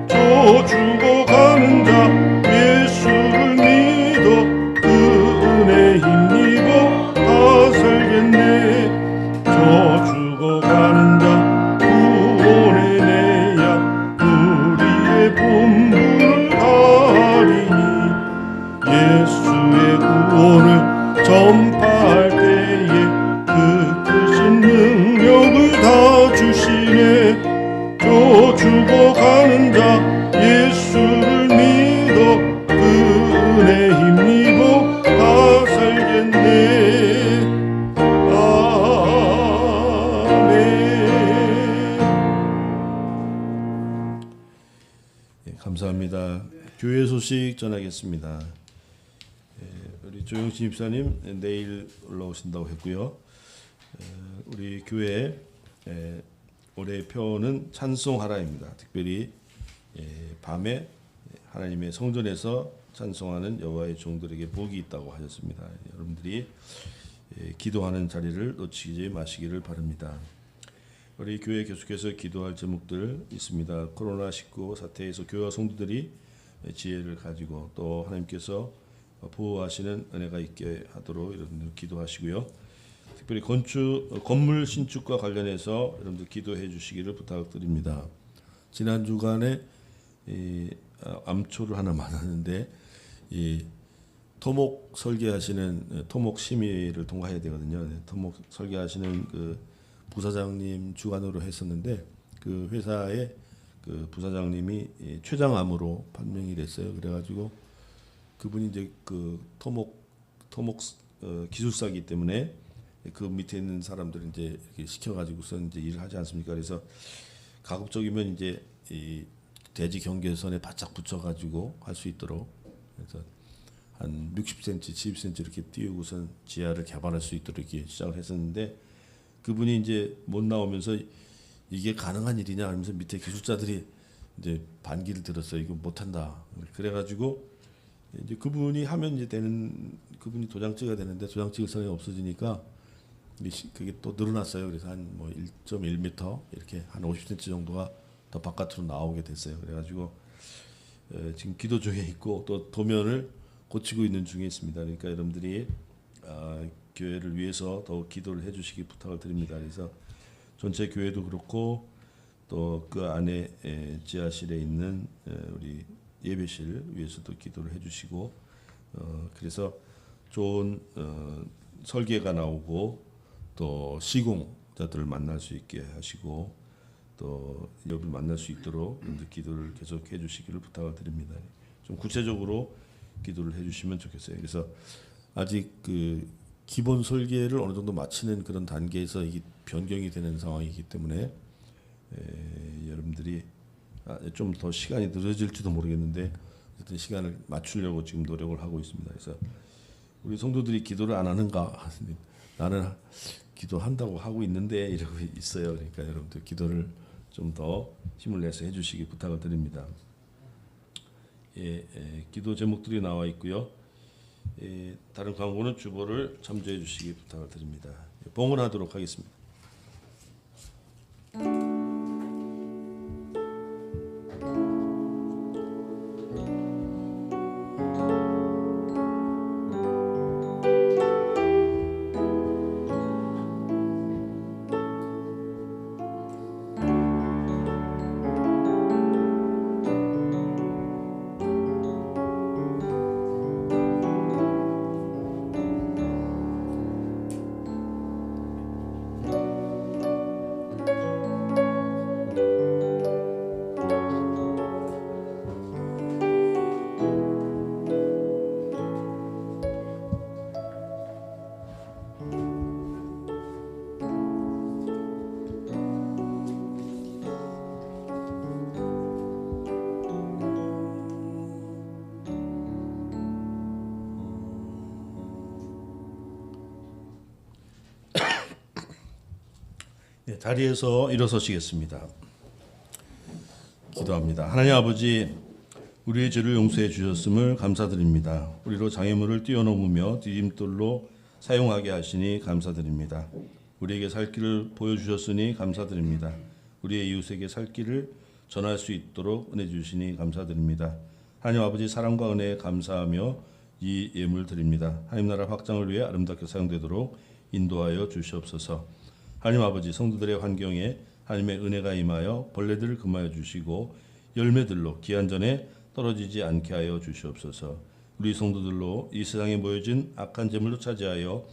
저 죽어가는 자 예수를 믿어 그 은혜 힘입어 다 살겠네. 저 죽어가는 자 구원해내야 우리의 본분을 다하리니 예수의 구원을 전파할 때에 그 크신 능력을 다 주시네. 저 죽어가는 자 예수를 믿어 그 은혜 힘입어 다 살겠네. 감사합니다. 교회 소식 전하겠습니다. 우리 조영신 집사님 내일 올라오신다고 했고요. 우리 교회 올해 표는 찬송하라입니다. 특별히 밤에 하나님의 성전에서 찬송하는 여호와의 종들에게 복이 있다고 하셨습니다. 여러분들이 기도하는 자리를 놓치지 마시기를 바랍니다. 우리 교회 계속해서 기도할 제목들 있습니다. 코로나19 사태에서 교회와 성도들이 지혜를 가지고 또 하나님께서 보호하시는 은혜가 있게 하도록 여러분들 기도하시고요. 특별히 건물 신축과 관련해서 여러분들 기도해 주시기를 부탁드립니다. 지난 주간에 암초를 하나 만났는데 이 토목 설계하시는 토목 심의를 통과해야 되거든요. 토목 설계하시는 그 부사장님 주관으로 했었는데 그 회사의 그 부사장님이 췌장암으로 판명이 됐어요. 그래가지고 그분이 이제 그 토목 기술사이기 때문에 그 밑에 있는 사람들 이제 이렇게 시켜가지고서 이제 일을 하지 않습니까? 그래서 가급적이면 이제 이 대지 경계선에 바짝 붙여가지고 할 수 있도록 그래서 한 60cm, 70cm 이렇게 띄우고선 지하를 개발할 수 있도록 이렇게 시작을 했었는데 그분이 이제 못 나오면서 이게 가능한 일이냐 하면서 밑에 기술자들이 이제 반기를 들었어요. 이거 못한다. 그래가지고 이제 그분이 하면 이제 되는 그분이 도장 찍어야 되는데 도장 찍을 사람이 없어지니까 그게 또 늘어났어요. 그래서 한 뭐 1.1m 이렇게 한 50cm 정도가 더 바깥으로 나오게 됐어요. 그래가지고 지금 기도 중에 있고 또 도면을 고치고 있는 중에 있습니다. 그러니까 여러분들이 교회를 위해서 더욱 기도를 해주시기 부탁을 드립니다. 그래서 전체 교회도 그렇고 또 그 안에 지하실에 있는 우리 예배실 위해서도 기도를 해주시고 그래서 좋은 설계가 나오고 또 시공자들을 만날 수 있게 하시고 또 여러분 만날 수 있도록 기도를 계속 해주시기를 부탁을 드립니다. 좀 구체적으로 기도를 해주시면 좋겠어요. 그래서 아직 그 기본 설계를 어느 정도 마치는 그런 단계에서 이게 변경이 되는 상황이기 때문에 여러분들이 좀 더 시간이 늦어질지도 모르겠는데 어쨌든 시간을 맞추려고 지금 노력을 하고 있습니다. 그래서 우리 성도들이 기도를 안 하는가? 나는 기도한다고 하고 있는데 이러고 있어요. 그러니까 여러분들 기도를 좀 더 힘을 내서 해주시기 부탁을 드립니다. 기도 제목들이 나와 있고요. 다른 광고는 주보를 참조해 주시기 부탁을 드립니다. 봉헌하도록 하겠습니다. 자리에서 일어서시겠습니다. 기도합니다. 하나님 아버지, 우리의 죄를 용서해 주셨음을 감사드립니다. 우리로 장애물을 뛰어넘으며 디딤돌로 사용하게 하시니 감사드립니다. 우리에게 살 길을 보여주셨으니 감사드립니다. 우리의 이웃에게 살 길을 전할 수 있도록 은혜 주시니 감사드립니다. 하나님 아버지, 사랑과 은혜에 감사하며 이 예물 드립니다. 하나님 나라 확장을 위해 아름답게 사용되도록 인도하여 주시옵소서. 하나님 아버지, 성도들의 환경에 하나님의 은혜가 임하여 벌레들을 금하여 주시고 열매들로 기한 전에 떨어지지 않게 하여 주시옵소서. 우리 성도들로 이 세상에 모여진 악한 재물로 차지하여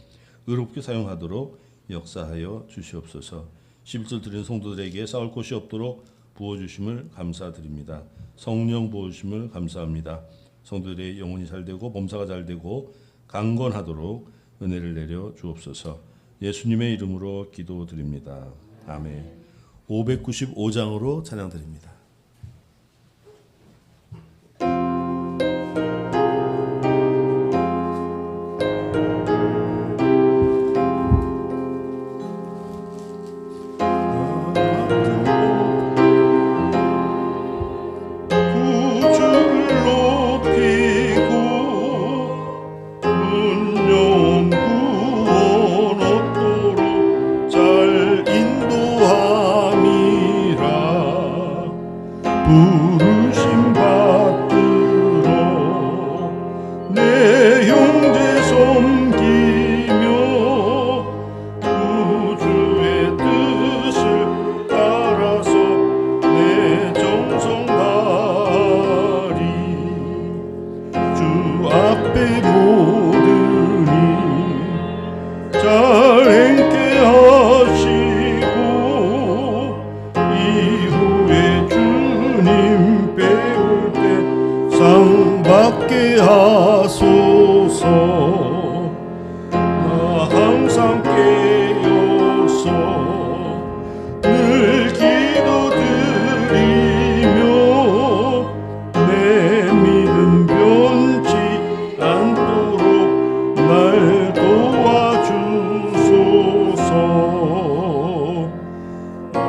의롭게 사용하도록 역사하여 주시옵소서. 11절 드린 성도들에게 싸울 곳이 없도록 부어주심을 감사드립니다. 성령 부어주심을 감사합니다. 성도들의 영혼이 잘되고 범사가 잘되고 강건하도록 은혜를 내려 주옵소서. 예수님의 이름으로 기도드립니다. 아멘. 595장으로 찬양드립니다. 부르심 받들어 내 형제 섬기며 앞에 모든 일 잘 행케 하시고 이후에 주님 배울 때 상 받게 하소서. 나 항상 깨어서 늘 기도드리며 내 믿음 변치 않도록 날 도와주소서. 아멘.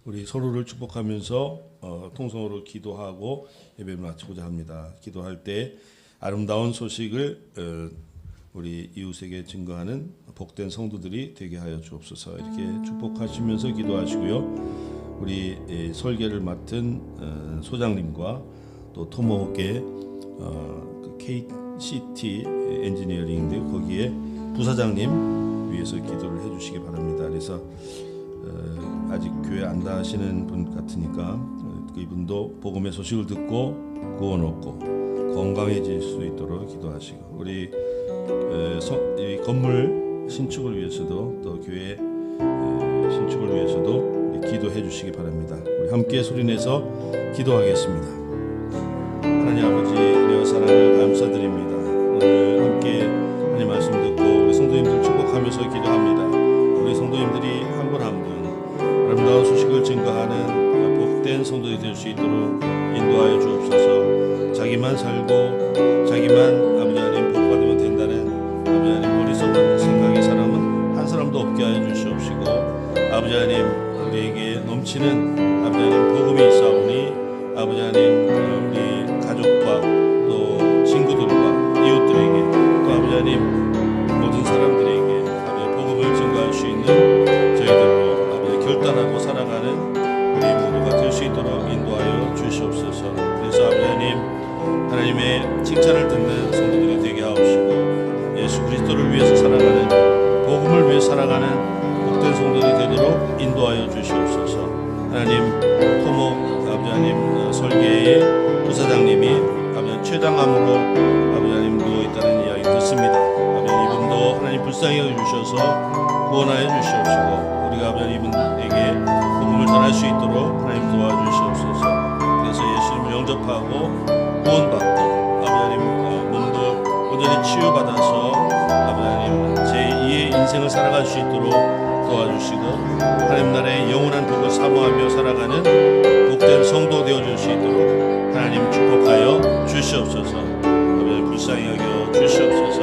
우리 서로를 축복하면서 통성으로 기도하고 예배를 마치고자 합니다. 기도할 때 아름다운 소식을 우리 이웃에게 증거하는 복된 성도들이 되게 하여 주옵소서. 이렇게 축복하시면서 기도하시고요. 우리 설계를 맡은 소장님과 또 토모호계 KCT 엔지니어링인데 거기에 부사장님 위해서 기도를 해주시기 바랍니다. 그래서 아직 교회 안 다하시는 분 같으니까 이분도 복음의 소식을 듣고 구원 얻고 건강해질 수 있도록 기도하시고 우리 이 건물 신축을 위해서도 또 교회 신축을 위해서도 기도해 주시기 바랍니다. 우리 함께 소리내서 기도하겠습니다. 하나님 아버지 은혜와 사랑을 감사드립니다. 오늘 함께 하나님 말씀 듣고 우리 성도님들 축복하면서 기도합니다. 우리 성도님들이 한 분 한 분 아름다운 소식을 증거하는 복된 성도들이 될 수 있도록 인도하여 주옵소서. 자기만 살고 자기만 아버지 하나님 복 받으면 된다는 아버지 하나님 머릿속에 생각의 사람은 한 사람도 없게 하여 주시옵시고 아버지 하나님 우리에게 넘치는 아버지 하나님 복음이 있사오니 아버지 하나님 우리 가족과 또 친구들과 이웃들에게 또 아버지 하나님 모든 사람들에게 아버지 복음을 증거할 수 있는 저희들로 아버지 결단하고 살아가는 우리 모두가 될 수 있도록 인도하여 주시옵소서. 그래서 아버지 하나님의 칭찬을 듣는 성도들이 되게 하옵시고 예수 그리스도를 위해서 살아가는 복음을 위해 살아가는 복된 성도들이 되도록 인도하여 주시옵소서. 하나님 토목 아버지 하나님 설계의 부사장님이 아버지 췌장암으로 아버지 하나님 누워 있다는 이야기 듣습니다. 아버지 이분도 하나님 불쌍히 여주셔서 구원하여 주시옵시고 우리가 아버지 이분에게 복음을 전할 수 있도록 하나님 도와주시옵소서. 그래서 예수님을 영접하고 구원받고 아버지 하나님 몸도 온전히 치유받아서 아버지 하나님 제2의 인생을 살아갈 수 있도록 도와주시고 하나님 나라의 영원한 복을 사모하며 살아가는 복된 성도 되어줄 수 있도록 하나님 축복하여 주시옵소서. 아버지 불쌍히 여겨 주시옵소서.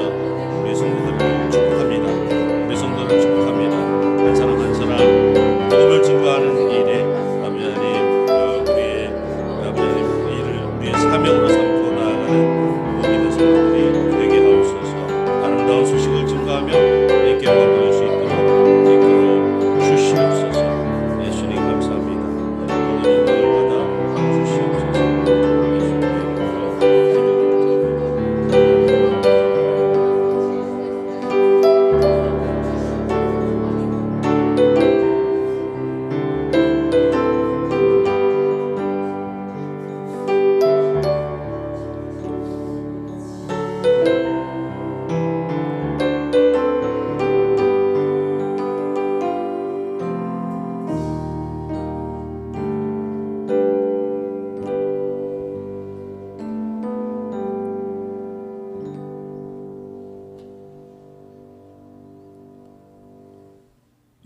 우리 성도들을 축복합니다. 우리 성도를 축복합니다. 한 사람 한 사람 복음을 증거하는 일에 아버지 하나님 우리의 아버지 하나님 일을 우리의 사명으로 삼고 나아가는 믿는 성도들이 되게 하옵소서. 아름다운 소식을 증거하며 이 결과 보일 수 있도록 이끌어 주시옵소서. 예수님 감사합니다. 모든 영광을 받아 주시옵소서. 예수님 이름으로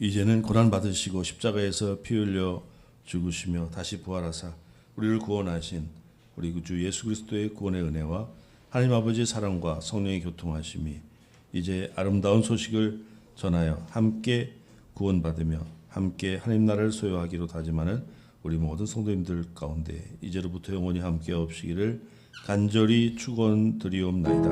이제는 고난 받으시고 십자가에서 피 흘려 죽으시며 다시 부활하사 우리를 구원하신 우리 주 예수 그리스도의 구원의 은혜와 하나님 아버지의 사랑과 성령의 교통하심이 이제 아름다운 소식을 전하여 함께 구원받으며 함께 하나님 나라를 소유하기로 다짐하는 우리 모든 성도님들 가운데 이제로부터 영원히 함께 없으기를 간절히 축원드리옵나이다.